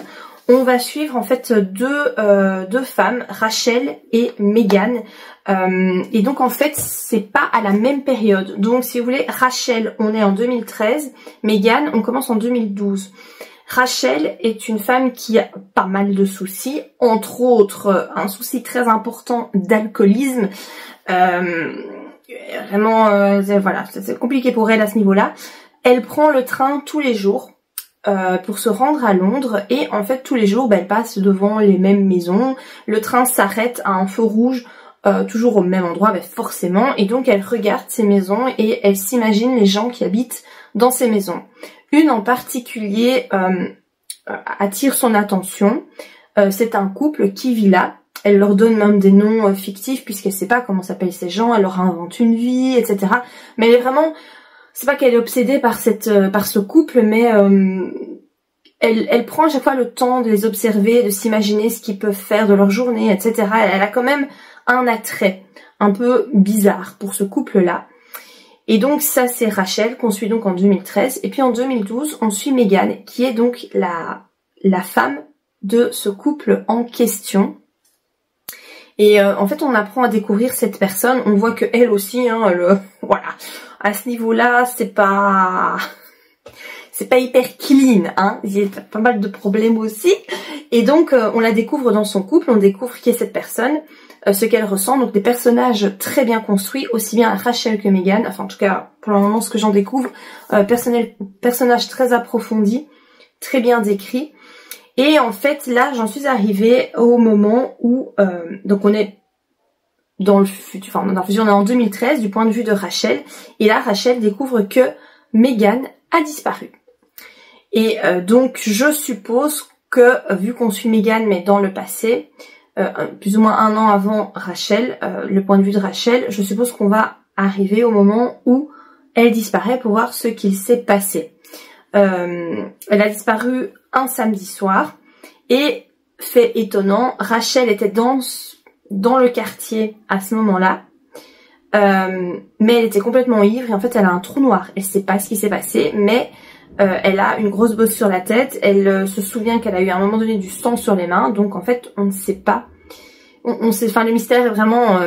On va suivre en fait deux femmes, Rachel et Megan. Et donc en fait c'est pas à la même période. Donc si vous voulez, Rachel on est en 2013, Megan on commence en 2012. Rachel est une femme qui a pas mal de soucis, entre autres un souci très important d'alcoolisme. Vraiment, voilà, c'est compliqué pour elle à ce niveau-là. Elle prend le train tous les jours pour se rendre à Londres, et en fait tous les jours elle passe devant les mêmes maisons. Le train s'arrête à un feu rouge, toujours au même endroit, forcément, et donc elle regarde ces maisons et elle s'imagine les gens qui habitent dans ces maisons. Une en particulier attire son attention. C'est un couple qui vit là. Elle leur donne même des noms fictifs puisqu'elle sait pas comment s'appellent ces gens. Elle leur invente une vie, etc. Mais elle est vraiment... C'est pas qu'elle est obsédée par ce couple, mais elle prend à chaque fois le temps de les observer, de s'imaginer ce qu'ils peuvent faire de leur journée, etc. Elle a quand même un attrait un peu bizarre pour ce couple-là. Et donc ça c'est Rachel qu'on suit donc en 2013. Et puis en 2012 on suit Megan qui est donc la femme de ce couple en question. Et en fait on apprend à découvrir cette personne. On voit que elle aussi, hein, voilà, à ce niveau-là c'est pas hyper clean, hein. Il y a pas mal de problèmes aussi. Et donc on la découvre dans son couple, on découvre qui est cette personne. Ce qu'elle ressent, donc des personnages très bien construits, aussi bien Rachel que Megan, enfin en tout cas pour le moment ce que j'en découvre, personnages très approfondis, très bien décrits. Et en fait là j'en suis arrivée au moment où, donc on est dans le futur, enfin dans le futur, on est en 2013 du point de vue de Rachel, et là Rachel découvre que Meghan a disparu. Et donc je suppose que, vu qu'on suit Meghan mais dans le passé, plus ou moins 1 an avant Rachel, le point de vue de Rachel, je suppose qu'on va arriver au moment où elle disparaît pour voir ce qu'il s'est passé. Elle a disparu un samedi soir, et fait étonnant, Rachel était dans le quartier à ce moment-là, mais elle était complètement ivre, et en fait elle a un trou noir. Elle sait pas ce qui s'est passé, mais elle a une grosse bosse sur la tête. Elle se souvient qu'elle a eu à un moment donné du sang sur les mains, donc en fait on ne sait pas. On sait, enfin le mystère est vraiment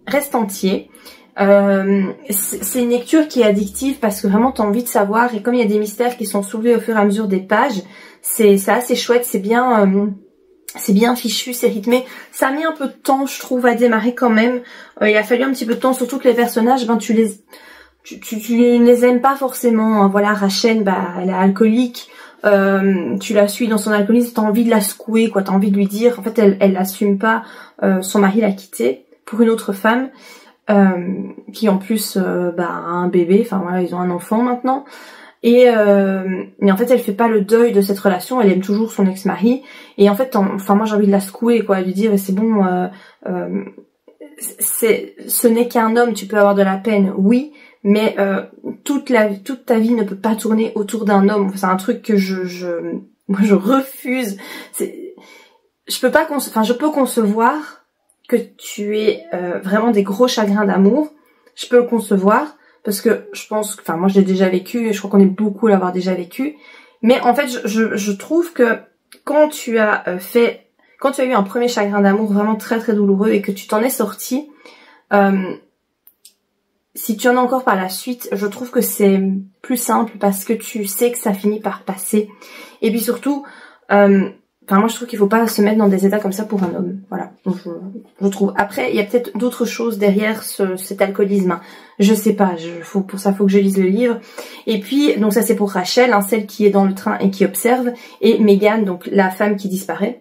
reste entier. C'est une lecture qui est addictive parce que vraiment t'as envie de savoir, et comme il y a des mystères qui sont soulevés au fur et à mesure des pages, c'est assez chouette, c'est bien fichu, c'est rythmé. Ça a mis un peu de temps, je trouve, à démarrer quand même. Il a fallu un petit peu de temps, surtout que les personnages, ben tu ne les aimes pas forcément. Hein. Voilà, Rachel, bah elle est alcoolique. Tu la suis dans son alcoolisme, t'as envie de la secouer, quoi. T'as envie de lui dire, en fait, elle l'assume pas. Son mari l'a quittée pour une autre femme, qui en plus, a un bébé. Enfin voilà, ils ont un enfant maintenant. Et mais en fait elle fait pas le deuil de cette relation, elle aime toujours son ex-mari, et en fait moi j'ai envie de la secouer, quoi, de lui dire c'est bon, ce n'est qu'un homme, tu peux avoir de la peine, oui, mais toute ta vie ne peut pas tourner autour d'un homme. C'est un truc que moi je refuse. Je peux concevoir que tu aies vraiment des gros chagrins d'amour, je peux le concevoir. Parce que je pense, enfin moi je l'ai déjà vécu, et je crois qu'on est beaucoup à l'avoir déjà vécu. Mais en fait je trouve que quand tu as eu un premier chagrin d'amour vraiment très très douloureux et que tu t'en es sorti, si tu en as encore par la suite, je trouve que c'est plus simple parce que tu sais que ça finit par passer. Et puis surtout, moi je trouve qu'il faut pas se mettre dans des états comme ça pour un homme. Voilà, je trouve. Après, il y a peut-être d'autres choses derrière cet alcoolisme. Hein. Je sais pas, pour ça faut que je lise le livre. Et puis, donc ça c'est pour Rachel, hein, celle qui est dans le train et qui observe. Et Meghan, donc la femme qui disparaît,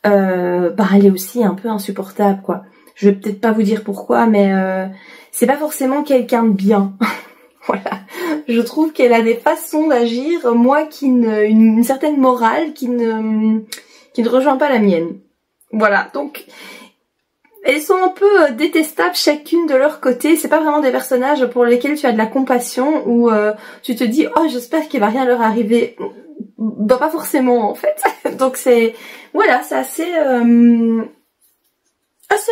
elle est aussi un peu insupportable, quoi. Je vais peut-être pas vous dire pourquoi, mais c'est pas forcément quelqu'un de bien. Voilà, je trouve qu'elle a des façons d'agir, moi, une certaine morale qui ne rejoint pas la mienne. Voilà, donc elles sont un peu détestables chacune de leur côté. C'est pas vraiment des personnages pour lesquels tu as de la compassion ou tu te dis oh j'espère qu'il va rien leur arriver. Bah pas forcément en fait. Donc c'est voilà, c'est assez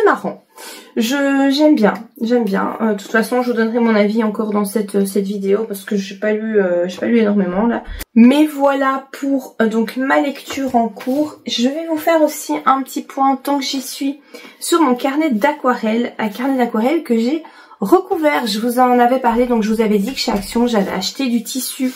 marrant. J'aime bien. De toute façon, je vous donnerai mon avis encore dans cette vidéo parce que j'ai pas lu énormément là. Mais voilà pour donc ma lecture en cours. Je vais vous faire aussi un petit point tant que j'y suis sur mon carnet d'aquarelle, un carnet d'aquarelle que j'ai recouvert. Je vous en avais parlé, donc je vous avais dit que chez Action j'avais acheté du tissu,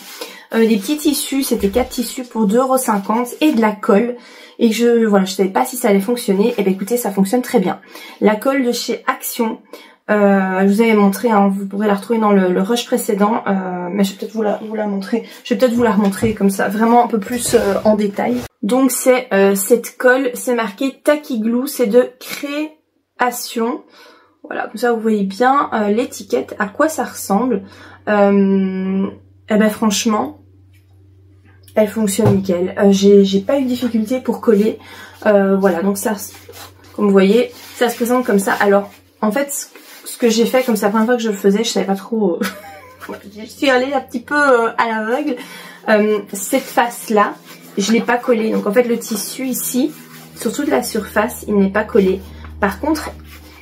des petits tissus, c'était 4 tissus pour 2,50 € et de la colle. Et je savais pas si ça allait fonctionner. Et bien écoutez, ça fonctionne très bien. La colle de chez Action, je vous avais montré, hein, vous pourrez la retrouver dans le rush précédent, mais je vais peut-être vous la montrer. Je vais peut-être vous la remontrer comme ça, vraiment un peu plus en détail. Donc c'est cette colle, c'est marqué Tacky Glue, c'est de création. Voilà, comme ça vous voyez bien l'étiquette, à quoi ça ressemble. Et ben franchement, elle fonctionne nickel. J'ai pas eu de difficulté pour coller. Voilà, donc ça, comme vous voyez, ça se présente comme ça. Alors, en fait, ce que j'ai fait, comme c'est la première fois que je le faisais, je savais pas trop. Je suis allée un petit peu à l'aveugle. Cette face-là, je l'ai pas collée. Donc en fait, le tissu ici, sur toute la surface, il n'est pas collé. Par contre,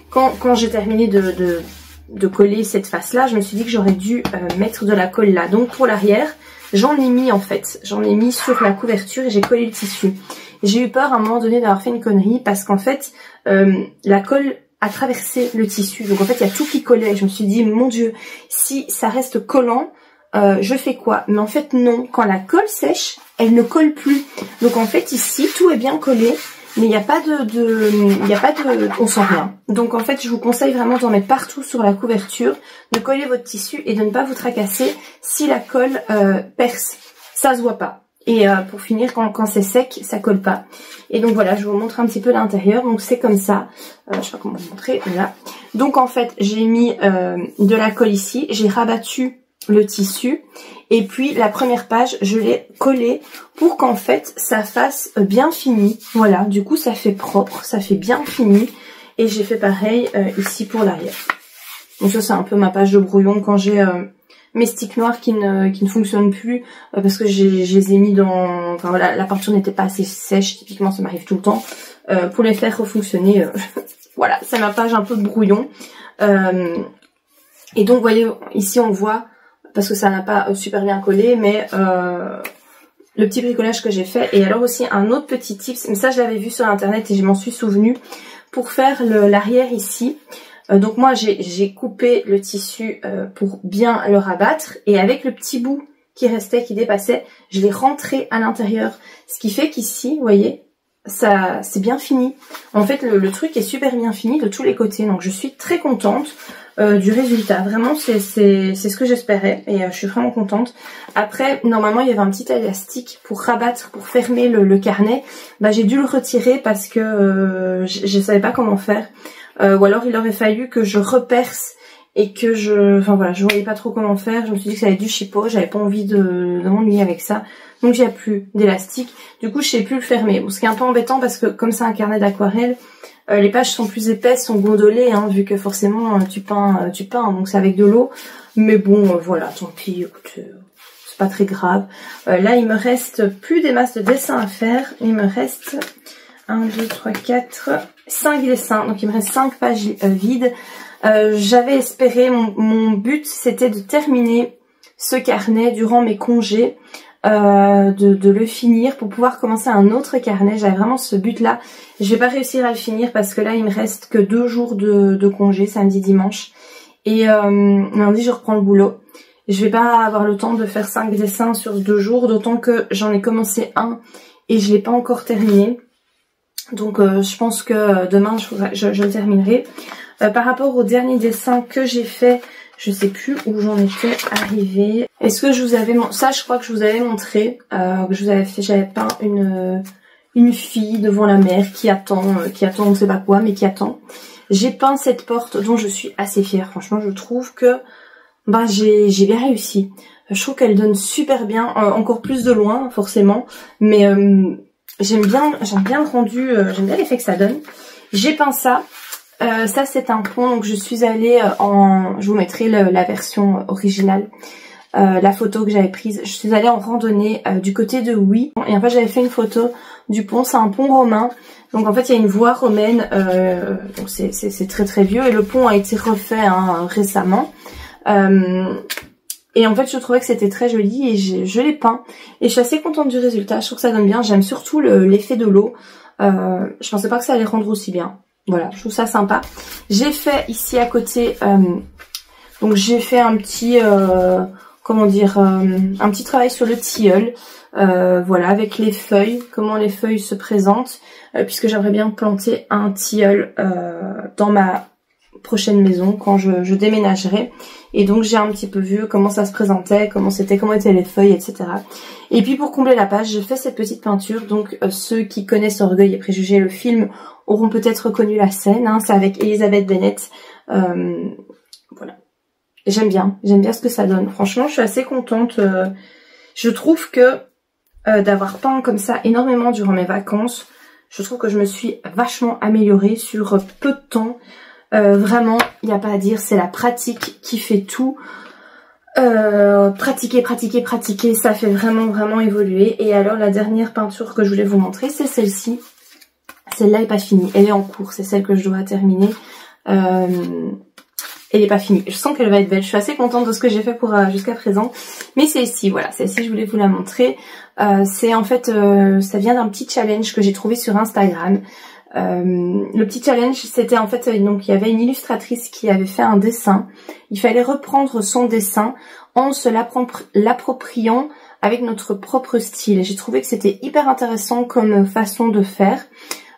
quand j'ai terminé de coller cette face-là, je me suis dit que j'aurais dû mettre de la colle là. Donc pour l'arrière, j'en ai mis en fait. J'en ai mis sur la couverture et j'ai collé le tissu. J'ai eu peur à un moment donné d'avoir fait une connerie parce qu'en fait, la colle a traversé le tissu. Donc en fait, il y a tout qui collait. Je me suis dit, mon Dieu, si ça reste collant, je fais quoi? Mais en fait, non. Quand la colle sèche, elle ne colle plus. Donc en fait, ici, tout est bien collé. Mais il n'y a pas on sent rien. Donc en fait, je vous conseille vraiment d'en mettre partout sur la couverture, de coller votre tissu et de ne pas vous tracasser si la colle perce. Ça se voit pas. Et pour finir, quand c'est sec, ça colle pas. Et donc voilà, je vous montre un petit peu l'intérieur. Donc c'est comme ça. Je sais pas comment vous montrer. Voilà. Donc en fait, j'ai mis de la colle ici. J'ai rabattu le tissu. Et puis la première page, je l'ai collée pour qu'en fait, ça fasse bien fini. Voilà, du coup, ça fait propre, ça fait bien fini. Et j'ai fait pareil ici pour l'arrière. Donc ça, c'est un peu ma page de brouillon quand j'ai... mes sticks noirs qui ne fonctionnent plus parce que je les ai mis dans... Enfin voilà, la peinture n'était pas assez sèche, typiquement ça m'arrive tout le temps. Pour les faire refonctionner, voilà, c'est ma page un peu de brouillon. Et donc vous voyez, ici on voit, parce que ça n'a pas super bien collé, mais le petit bricolage que j'ai fait. Et alors aussi un autre petit tips, mais ça je l'avais vu sur internet et je m'en suis souvenu, pour faire l'arrière ici. Donc moi j'ai coupé le tissu pour bien le rabattre et avec le petit bout qui restait, qui dépassait, je l'ai rentré à l'intérieur. Ce qui fait qu'ici, vous voyez, ça c'est bien fini. En fait le truc est super bien fini de tous les côtés. Donc je suis très contente du résultat. Vraiment c'est ce que j'espérais et je suis vraiment contente. Après normalement il y avait un petit élastique pour rabattre, pour fermer le carnet. Bah j'ai dû le retirer parce que je savais pas comment faire. Ou alors il aurait fallu que je reperce et que enfin voilà, je voyais pas trop comment faire. Je me suis dit que ça allait être du chipot, j'avais pas envie de m'ennuyer avec ça. Donc j'ai plus d'élastique. Du coup je sais plus le fermer. Bon, ce qui est un peu embêtant parce que comme c'est un carnet d'aquarelle, les pages sont plus épaisses, sont gondolées, hein, vu que forcément tu peins, donc c'est avec de l'eau. Mais bon, voilà, tant pis, écoute, c'est pas très grave. Là il me reste plus des masses de dessins à faire. Il me reste 1, 2, 3, 4, 5 dessins. Donc il me reste 5 pages vides. J'avais espéré, mon but c'était de terminer ce carnet durant mes congés, de le finir pour pouvoir commencer un autre carnet. J'avais vraiment ce but là. Je vais pas réussir à le finir parce que là il me reste que 2 jours de congé, samedi, dimanche. Et lundi je reprends le boulot. Je vais pas avoir le temps de faire 5 dessins sur 2 jours, d'autant que j'en ai commencé un et je l'ai pas encore terminé. Donc je pense que demain je le terminerai. Par rapport au dernier dessin que j'ai fait, je sais plus où j'en étais arrivée. Est-ce que je vous avais... Ça je crois que je vous avais montré, que je vous avais fait, j'avais peint une fille devant la mer qui attend on ne sait pas quoi, mais qui attend. J'ai peint cette porte dont je suis assez fière. Franchement je trouve que bah, j'ai bien réussi. Je trouve qu'elle donne super bien, encore plus de loin forcément, mais... J'aime bien le rendu, j'aime bien l'effet que ça donne. J'ai peint ça. Ça c'est un pont, donc je suis allée je vous mettrai la version originale, la photo que j'avais prise. Je suis allée en randonnée du côté de Huy. Et en fait j'avais fait une photo du pont, c'est un pont romain. Donc en fait il y a une voie romaine, donc c'est très très vieux. Et le pont a été refait hein, récemment. Et en fait je trouvais que c'était très joli et je l'ai peint. Et je suis assez contente du résultat, je trouve que ça donne bien. J'aime surtout l'effet de l'eau. Je pensais pas que ça allait rendre aussi bien. Voilà, je trouve ça sympa. J'ai fait ici à côté, donc j'ai fait un petit, comment dire, un petit travail sur le tilleul. Voilà, avec les feuilles, comment les feuilles se présentent. Puisque j'aimerais bien planter un tilleul dans ma prochaine maison quand je déménagerai. Et donc j'ai un petit peu vu comment ça se présentait, comment étaient les feuilles, etc. Et puis pour combler la page, j'ai fait cette petite peinture. Donc ceux qui connaissent Orgueil et Préjugés, le film, auront peut-être reconnu la scène. Hein, c'est avec Elisabeth Bennet. Voilà. J'aime bien ce que ça donne. Franchement, je suis assez contente. Je trouve que d'avoir peint comme ça énormément durant mes vacances, je trouve que je me suis vachement améliorée sur peu de temps. Vraiment, il n'y a pas à dire, c'est la pratique qui fait tout. Pratiquer, ça fait vraiment évoluer. Et alors la dernière peinture que je voulais vous montrer, c'est celle-ci. Celle-là est pas finie, elle est en cours, c'est celle que je dois terminer. Elle est pas finie, je sens qu'elle va être belle. Je suis assez contente de ce que j'ai fait pour jusqu'à présent. Mais celle-ci, voilà, celle-ci je voulais vous la montrer. C'est en fait, ça vient d'un petit challenge que j'ai trouvé sur Instagram. Le petit challenge, c'était en fait, donc il y avait une illustratrice qui avait fait un dessin. Il fallait reprendre son dessin en se l'appropriant avec notre propre style. J'ai trouvé que c'était hyper intéressant comme façon de faire.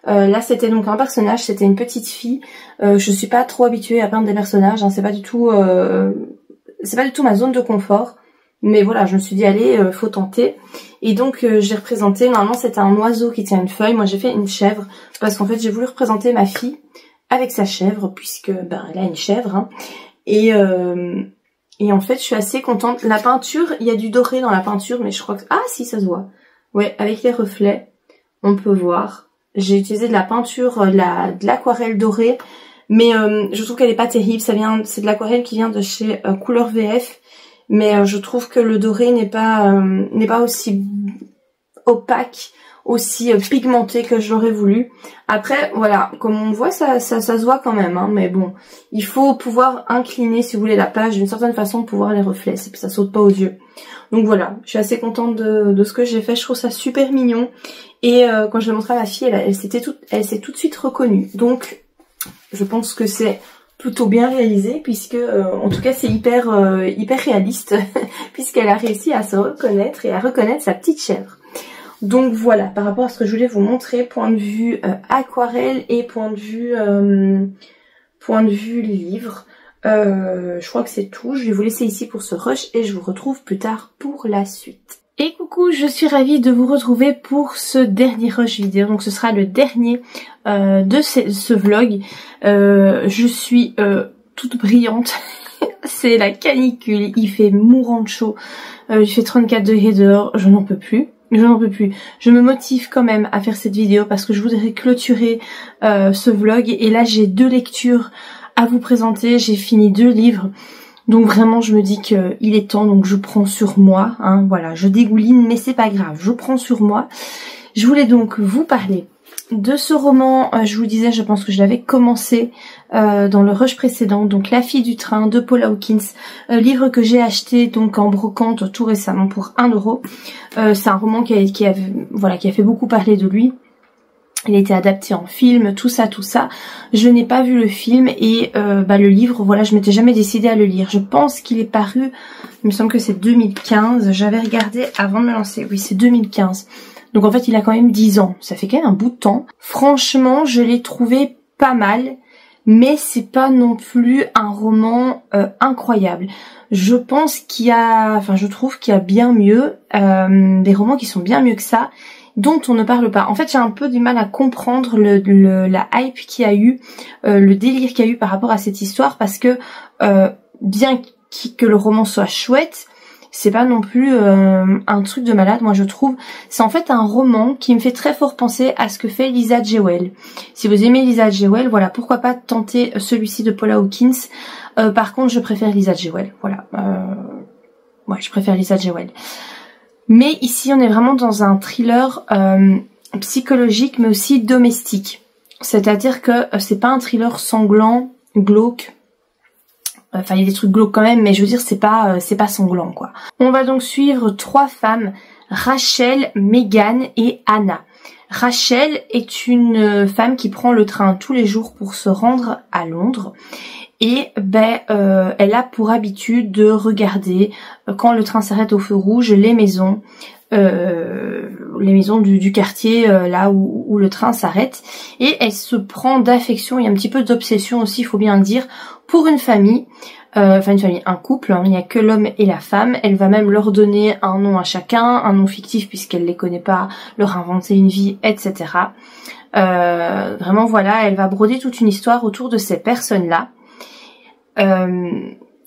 Là c'était donc un personnage, c'était une petite fille. Je suis pas trop habituée à peindre des personnages, hein, c'est pas du tout ma zone de confort. Mais voilà, je me suis dit allez, faut tenter. Et donc j'ai représenté, normalement c'était un oiseau qui tient une feuille, moi j'ai fait une chèvre, parce qu'en fait j'ai voulu représenter ma fille avec sa chèvre, puisque ben elle a une chèvre, hein. Et en fait je suis assez contente. La peinture, il y a du doré dans la peinture, mais je crois que... Ah si, ça se voit. Ouais, avec les reflets, on peut voir. J'ai utilisé de la peinture, de l'aquarelle dorée, mais je trouve qu'elle est pas terrible. C'est de l'aquarelle qui vient de chez Couleur VF. Mais je trouve que le doré n'est pas aussi opaque, aussi pigmenté que je l'aurais voulu. Après, voilà, comme on voit, ça se voit quand même, hein, mais bon, il faut pouvoir incliner, si vous voulez, la page d'une certaine façon pour voir les reflets, ça saute pas aux yeux. Donc voilà, je suis assez contente de ce que j'ai fait, je trouve ça super mignon. Et quand je l'ai montré à ma fille, elle s'est tout de suite reconnue. Donc, je pense que c'est plutôt bien réalisé, puisque en tout cas c'est hyper réaliste puisqu'elle a réussi à se reconnaître et à reconnaître sa petite chèvre. Donc voilà, par rapport à ce que je voulais vous montrer, point de vue aquarelle et point de vue livre, je crois que c'est tout. Je vais vous laisser ici pour ce rush et je vous retrouve plus tard pour la suite. Et coucou, je suis ravie de vous retrouver pour ce dernier rush vidéo, donc ce sera le dernier de ce vlog. Je suis toute brillante, c'est la canicule, il fait mourant de chaud, il fait 34 degrés dehors, je n'en peux plus. Je me motive quand même à faire cette vidéo parce que je voudrais clôturer ce vlog, et là j'ai 2 lectures à vous présenter, j'ai fini 2 livres. Donc vraiment je me dis qu'il est temps, donc je prends sur moi, hein, voilà, je dégouline mais c'est pas grave, je prends sur moi. Je voulais donc vous parler de ce roman, je vous disais, je pense que je l'avais commencé dans le rush précédent, donc La fille du train de Paula Hawkins, livre que j'ai acheté donc en brocante tout récemment pour 1 €. C'est un roman qui a fait beaucoup parler de lui. Il a été adapté en film, tout ça. Je n'ai pas vu le film et le livre, voilà, je m'étais jamais décidée à le lire. Je pense qu'il est paru, il me semble que c'est 2015. J'avais regardé avant de me lancer. Oui, c'est 2015. Donc en fait, il a quand même 10 ans. Ça fait quand même un bout de temps. Franchement, je l'ai trouvé pas mal, mais c'est pas non plus un roman incroyable. Je pense je trouve qu'il y a bien mieux, des romans qui sont bien mieux que ça, dont on ne parle pas. En fait, j'ai un peu du mal à comprendre la hype qu'il y a eu, le délire qu'il y a eu par rapport à cette histoire, parce que bien que le roman soit chouette, c'est pas non plus un truc de malade, moi je trouve. C'est en fait un roman qui me fait très fort penser à ce que fait Lisa Jewell. Si vous aimez Lisa Jewell, voilà, pourquoi pas tenter celui-ci de Paula Hawkins. Par contre, je préfère Lisa Jewell, voilà. Ouais, je préfère Lisa Jewell. Mais ici, on est vraiment dans un thriller psychologique, mais aussi domestique. C'est-à-dire que c'est pas un thriller sanglant, glauque. Enfin, il y a des trucs glauques quand même, mais je veux dire, c'est pas sanglant, quoi. On va donc suivre 3 femmes, Rachel, Megan et Anna. Rachel est une femme qui prend le train tous les jours pour se rendre à Londres. Et elle a pour habitude de regarder, quand le train s'arrête au feu rouge, les maisons du quartier, là où le train s'arrête. Et elle se prend d'affection et un petit peu d'obsession aussi, il faut bien le dire, pour une famille. Un couple, hein, il n'y a que l'homme et la femme. Elle va même leur donner un nom à chacun, un nom fictif puisqu'elle les connaît pas, leur inventer une vie, etc. Vraiment voilà, elle va broder toute une histoire autour de ces personnes-là.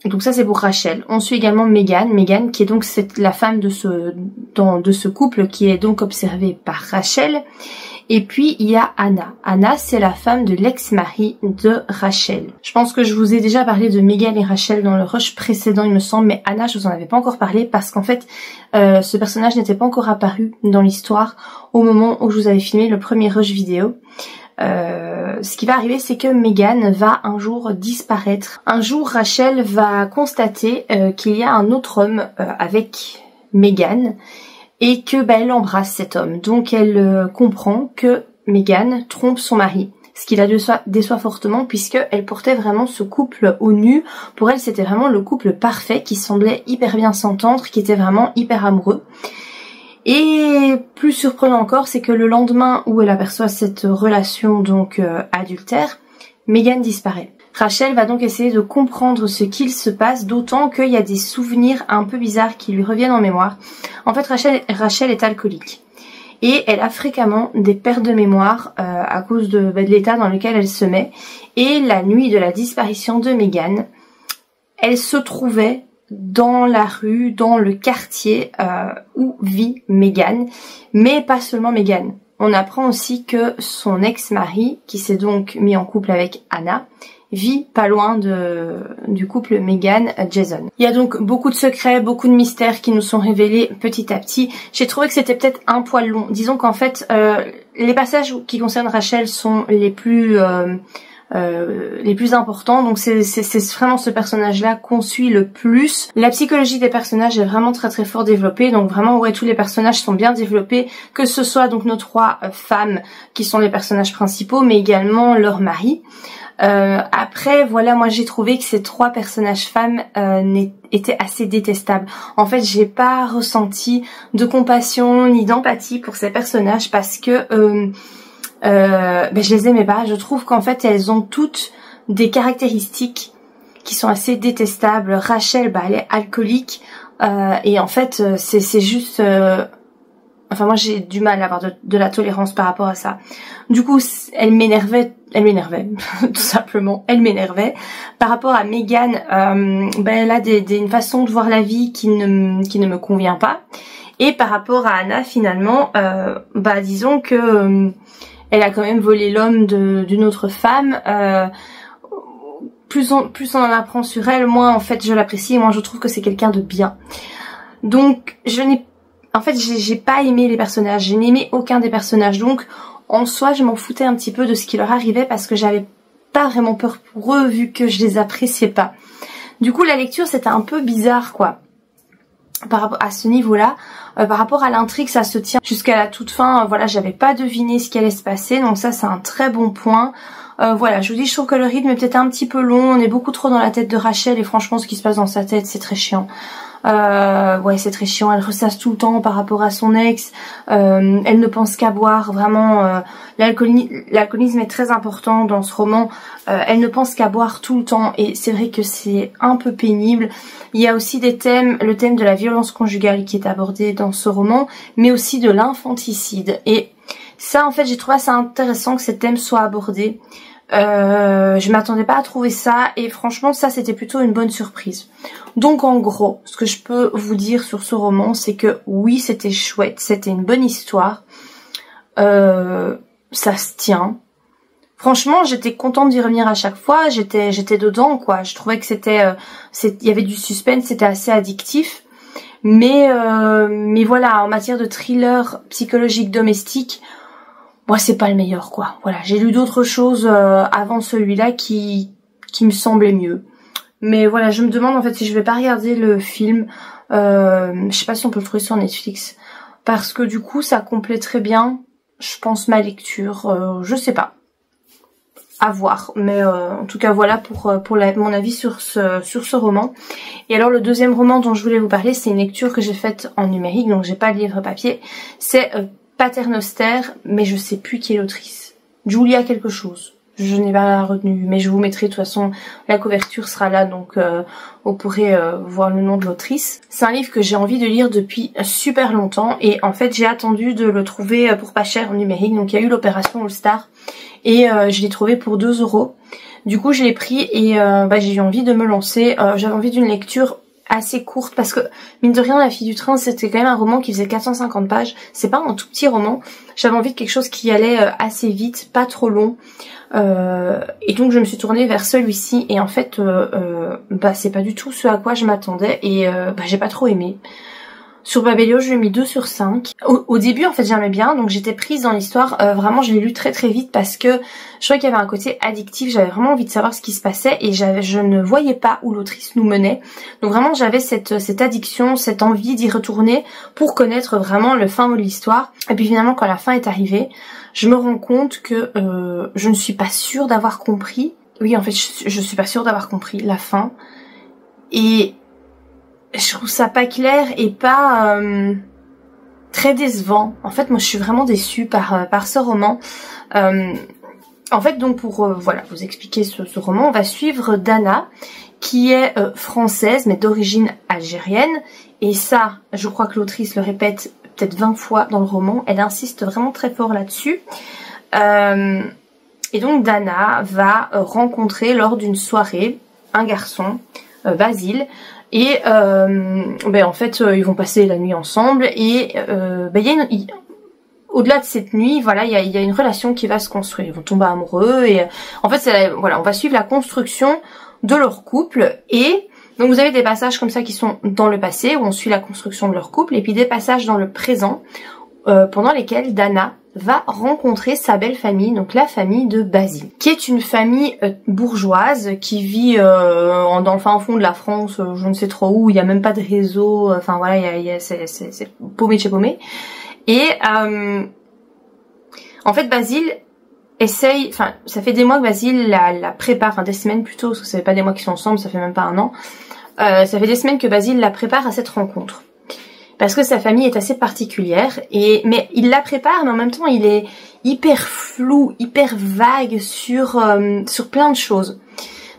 Donc ça c'est pour Rachel. On suit également Megan qui est donc la femme de ce couple qui est donc observée par Rachel. Et puis il y a Anna. Anna c'est la femme de l'ex-mari de Rachel. Je pense que je vous ai déjà parlé de Megan et Rachel dans le rush précédent il me semble, mais Anna je vous en avais pas encore parlé parce qu'en fait ce personnage n'était pas encore apparu dans l'histoire au moment où je vous avais filmé le premier rush vidéo. Ce qui va arriver c'est que Megan va un jour disparaître. Un jour Rachel va constater qu'il y a un autre homme avec Megan et que elle embrasse cet homme. Donc elle comprend que Megan trompe son mari. Ce qui la déçoit fortement puisque elle portait vraiment ce couple au nu. Pour elle c'était vraiment le couple parfait qui semblait hyper bien s'entendre, qui était vraiment hyper amoureux. Et plus surprenant encore, c'est que le lendemain où elle aperçoit cette relation donc adultère, Megan disparaît. Rachel va donc essayer de comprendre ce qu'il se passe, d'autant qu'il y a des souvenirs un peu bizarres qui lui reviennent en mémoire. En fait, Rachel est alcoolique. Et elle a fréquemment des pertes de mémoire à cause de l'état dans lequel elle se met. Et la nuit de la disparition de Megan, elle se trouvait dans la rue, dans le quartier où vit Megan, mais pas seulement Megan. On apprend aussi que son ex-mari, qui s'est donc mis en couple avec Anna, vit pas loin du couple Megan-Jason. Il y a donc beaucoup de secrets, beaucoup de mystères qui nous sont révélés petit à petit. J'ai trouvé que c'était peut-être un poil long. Disons qu'en fait, les passages qui concernent Rachel sont les plus importants, donc c'est vraiment ce personnage-là qu'on suit le plus. La psychologie des personnages est vraiment très très fort développée, donc vraiment ouais, tous les personnages sont bien développés, que ce soit donc nos trois femmes qui sont les personnages principaux, mais également leur mari. Après voilà, moi j'ai trouvé que ces trois personnages femmes étaient assez détestables. En fait, j'ai pas ressenti de compassion ni d'empathie pour ces personnages parce que je les aimais pas. Je trouve qu'en fait elles ont toutes des caractéristiques qui sont assez détestables. Rachel, elle est alcoolique et en fait c'est juste enfin moi j'ai du mal à avoir de la tolérance par rapport à ça. Du coup elle m'énervait tout simplement, elle m'énervait. Par rapport à Megan, elle a une façon de voir la vie qui ne me convient pas. Et par rapport à Anna finalement, disons que elle a quand même volé l'homme d'une autre femme. Plus on en apprend sur elle, moins en fait je l'apprécie et moins je trouve que c'est quelqu'un de bien. Donc j'ai pas aimé les personnages, je n'ai aimé aucun des personnages. Donc en soi je m'en foutais un petit peu de ce qui leur arrivait parce que j'avais pas vraiment peur pour eux vu que je les appréciais pas. Du coup la lecture c'était un peu bizarre quoi. Par rapport à ce niveau-là, par rapport à l'intrigue, ça se tient jusqu'à la toute fin. Voilà, j'avais pas deviné ce qui allait se passer, donc ça c'est un très bon point. Voilà, je vous dis, je trouve que le rythme est peut-être un petit peu long. On est beaucoup trop dans la tête de Rachel et franchement, ce qui se passe dans sa tête, c'est très chiant. Ouais, c'est très chiant. Elle ressasse tout le temps par rapport à son ex. Elle ne pense qu'à boire. Vraiment, l'alcoolisme est très important dans ce roman. Elle ne pense qu'à boire tout le temps et c'est vrai que c'est un peu pénible. Il y a aussi le thème de la violence conjugale qui est abordé dans ce roman, mais aussi de l'infanticide. Et ça, en fait, j'ai trouvé assez intéressant que ces thèmes soient abordés. Je m'attendais pas à trouver ça et franchement ça c'était plutôt une bonne surprise. Donc en gros ce que je peux vous dire sur ce roman c'est que oui c'était chouette, c'était une bonne histoire, ça se tient. Franchement j'étais contente d'y revenir à chaque fois, j'étais dedans quoi. Je trouvais que il y avait du suspense, c'était assez addictif. Mais voilà, en matière de thriller psychologique domestique, moi c'est pas le meilleur quoi. Voilà, j'ai lu d'autres choses avant celui-là qui me semblaient mieux. Mais voilà, je me demande en fait si je vais pas regarder le film. Je sais pas si on peut le trouver sur Netflix. Parce que du coup ça complète très bien, je pense, ma lecture. Je sais pas. À voir. Mais en tout cas voilà pour mon avis sur ce roman. Et alors le deuxième roman dont je voulais vous parler, c'est une lecture que j'ai faite en numérique, donc j'ai pas de livre papier. C'est Paternoster, mais je sais plus qui est l'autrice. Julia quelque chose. Je n'ai pas retenu, mais je vous mettrai de toute façon, la couverture sera là, donc vous pourrez voir le nom de l'autrice. C'est un livre que j'ai envie de lire depuis super longtemps et en fait j'ai attendu de le trouver pour pas cher en numérique. Donc il y a eu l'opération All Star et je l'ai trouvé pour 2 €. Du coup je l'ai pris et j'ai eu envie de me lancer. J'avais envie d'une lecture assez courte parce que mine de rien La Fille du Train c'était quand même un roman qui faisait 450 pages, c'est pas un tout petit roman. J'avais envie de quelque chose qui allait assez vite, pas trop long, et donc je me suis tournée vers celui-ci et en fait c'est pas du tout ce à quoi je m'attendais et j'ai pas trop aimé. Sur Babelio, je lui ai mis 2 sur 5. Au début, en fait, j'aimais bien, donc j'étais prise dans l'histoire. Vraiment, je l'ai lu très très vite parce que je trouvais qu'il y avait un côté addictif. J'avais vraiment envie de savoir ce qui se passait et je ne voyais pas où l'autrice nous menait. Donc vraiment, j'avais cette addiction, cette envie d'y retourner pour connaître vraiment le fin mot de l'histoire. Et puis finalement, quand la fin est arrivée, je me rends compte que je ne suis pas sûre d'avoir compris. Oui, en fait, je suis pas sûre d'avoir compris la fin. Et je trouve ça pas clair et pas très décevant. En fait, moi, je suis vraiment déçue par ce roman. En En fait, donc pour voilà, vous expliquer ce roman, on va suivre Dana, qui est française, mais d'origine algérienne. Et ça, je crois que l'autrice le répète peut-être 20 fois dans le roman. Elle insiste vraiment très fort là-dessus. Et donc Dana va rencontrer lors d'une soirée un garçon, Basile. Et en fait, ils vont passer la nuit ensemble. Et au-delà de cette nuit, voilà, il y a une relation qui va se construire. Ils vont tomber amoureux et en fait, voilà, on va suivre la construction de leur couple. Et donc vous avez des passages comme ça qui sont dans le passé où on suit la construction de leur couple, et puis des passages dans le présent pendant lesquels Dana va rencontrer sa belle famille, donc la famille de Basile, qui est une famille bourgeoise qui vit dans le fin fond de la France, je ne sais trop où, il y a même pas de réseau, enfin voilà, c'est paumé de chez paumé. Et en fait Basile essaye, enfin ça fait des mois que Basile la prépare, enfin des semaines plutôt, parce que ça fait pas des mois qu'ils sont ensemble, ça fait même pas un an. Ça fait des semaines que Basile la prépare à cette rencontre. Parce que sa famille est assez particulière, mais il la prépare, mais en même temps il est hyper flou, hyper vague sur plein de choses.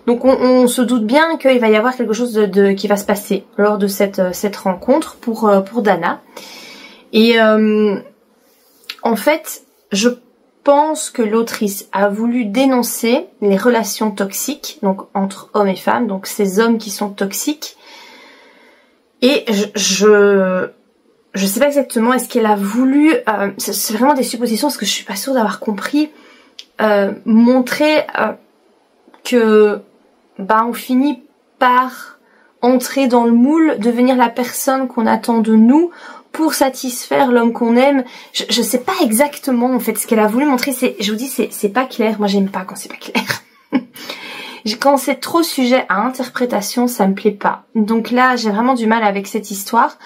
Donc on se doute bien qu'il va y avoir quelque chose qui va se passer lors de cette rencontre pour Dana. Et en fait, je pense que l'autrice a voulu dénoncer les relations toxiques, donc entre hommes et femmes, donc ces hommes qui sont toxiques. Et je sais pas exactement, est-ce qu'elle a voulu, c'est vraiment des suppositions parce que je suis pas sûre d'avoir compris, montrer que on finit par entrer dans le moule, devenir la personne qu'on attend de nous pour satisfaire l'homme qu'on aime. Je sais pas exactement en fait ce qu'elle a voulu montrer, je vous dis c'est pas clair, moi j'aime pas quand c'est pas clair. Quand c'est trop sujet à interprétation, ça me plaît pas. Donc là, j'ai vraiment du mal avec cette histoire.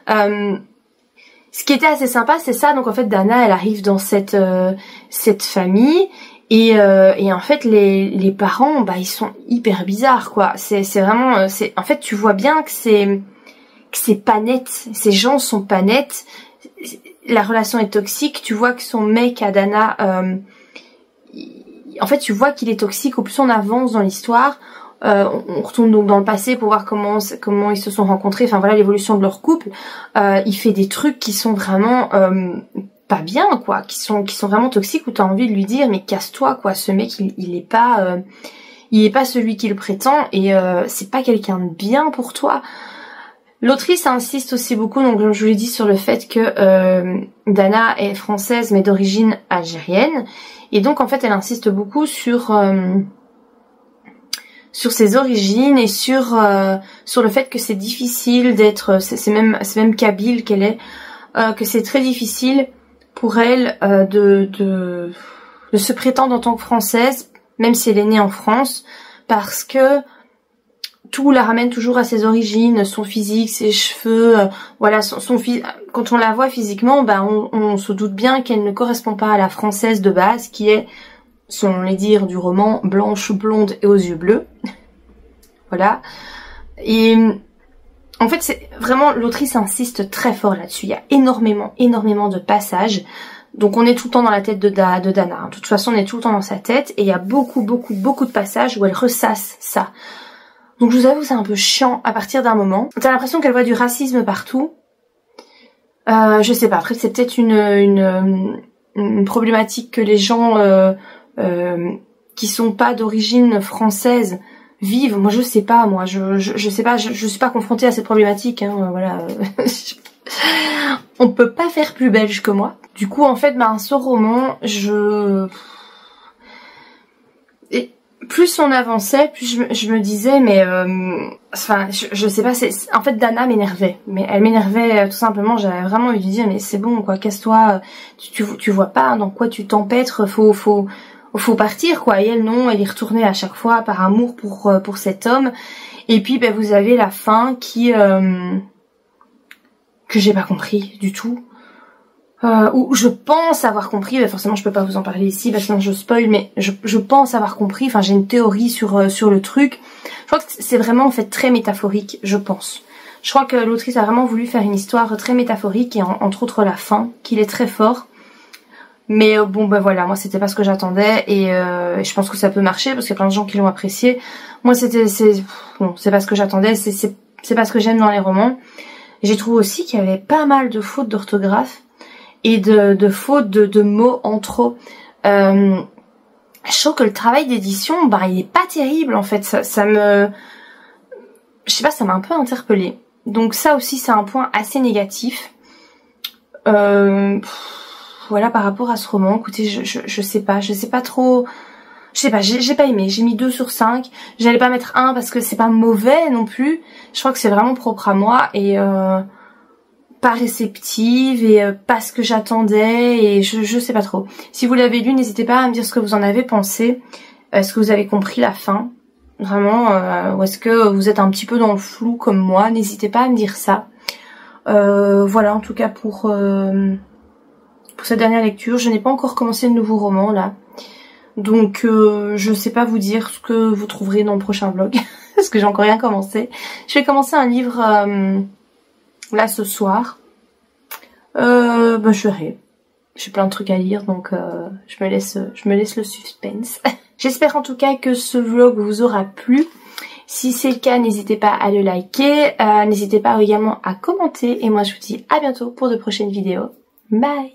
Ce qui était assez sympa, c'est ça. Donc en fait, Dana, elle arrive dans cette famille et en fait, les parents, ils sont hyper bizarres, quoi. C'est vraiment, en fait, tu vois bien que c'est pas net. Ces gens sont pas nets. La relation est toxique. Tu vois que son mec à Dana, en fait, tu vois qu'il est toxique. Au plus on avance dans l'histoire, on retourne donc dans le passé pour voir comment ils se sont rencontrés. Enfin voilà, l'évolution de leur couple. Il fait des trucs qui sont vraiment pas bien, quoi, qui sont vraiment toxiques, où t'as envie de lui dire mais casse-toi, quoi. Ce mec, il est pas celui qu'il prétend, et c'est pas quelqu'un de bien pour toi. L'autrice insiste aussi beaucoup, donc comme je vous l'ai dit, sur le fait que Dana est française mais d'origine algérienne. Et donc en fait elle insiste beaucoup sur ses origines et sur le fait que c'est difficile d'être, c'est même kabyle qu'elle est, que c'est très difficile pour elle de se prétendre en tant que française, même si elle est née en France, parce que tout la ramène toujours à ses origines, son physique, ses cheveux, voilà, quand on la voit physiquement, on se doute bien qu'elle ne correspond pas à la française de base, qui est, selon les dires du roman, blanche, blonde et aux yeux bleus. Voilà. Et en fait, c'est vraiment, l'autrice insiste très fort là-dessus. Il y a énormément de passages. Donc on est tout le temps dans la tête de Dana. De toute façon, on est tout le temps dans sa tête, et il y a beaucoup de passages où elle ressasse ça. Donc je vous avoue, c'est un peu chiant à partir d'un moment. T'as l'impression qu'elle voit du racisme partout. Je sais pas, après c'est peut-être une problématique que les gens qui sont pas d'origine française vivent. Moi je sais pas, je sais pas, je suis pas confrontée à cette problématique, hein, voilà. On peut pas faire plus belge que moi. Du coup en fait, ce roman, plus on avançait, plus je me disais, mais enfin, je sais pas, en fait Dana m'énervait, mais elle m'énervait tout simplement. J'avais vraiment envie de dire, mais c'est bon, quoi, casse-toi, tu vois pas dans quoi tu t'empêtres, faut partir, quoi. Et elle, non, elle y retournait à chaque fois par amour pour cet homme. Et puis vous avez la fin qui que j'ai pas compris du tout. Où je pense avoir compris, forcément je peux pas vous en parler ici parce que sinon je spoil, mais je pense avoir compris, enfin j'ai une théorie sur le truc. Je crois que c'est vraiment en fait très métaphorique, je pense. Je crois que l'autrice a vraiment voulu faire une histoire très métaphorique, et entre autres la fin, qu'il est très fort. Mais bon bah voilà, moi c'était pas ce que j'attendais et je pense que ça peut marcher parce qu'il y a plein de gens qui l'ont apprécié. Moi c'est pas ce que j'attendais, c'est pas ce que j'aime dans les romans. J'ai trouvé aussi qu'il y avait pas mal de fautes d'orthographe et de fautes de mots en trop. Je trouve que le travail d'édition, bah il est pas terrible en fait, ça me... Je sais pas, ça m'a un peu interpellée. Donc ça aussi c'est un point assez négatif. Voilà par rapport à ce roman, écoutez je sais pas trop... Je sais pas, j'ai pas aimé, j'ai mis 2 sur 5. J'allais pas mettre 1 parce que c'est pas mauvais non plus. Je crois que c'est vraiment propre à moi et pas réceptive et pas ce que j'attendais et je sais pas trop. Si vous l'avez lu, n'hésitez pas à me dire ce que vous en avez pensé. Est-ce que vous avez compris la fin? Vraiment, ou est-ce que vous êtes un petit peu dans le flou comme moi? N'hésitez pas à me dire ça. Voilà, en tout cas pour cette dernière lecture. Je n'ai pas encore commencé le nouveau roman là. Donc je sais pas vous dire ce que vous trouverez dans le prochain vlog. Parce que j'ai encore rien commencé. Je vais commencer un livre là ce soir. Bah je verrai. J'ai plein de trucs à lire donc je me laisse le suspense. J'espère en tout cas que ce vlog vous aura plu. Si c'est le cas, n'hésitez pas à le liker. N'hésitez pas également à commenter. Et moi je vous dis à bientôt pour de prochaines vidéos. Bye!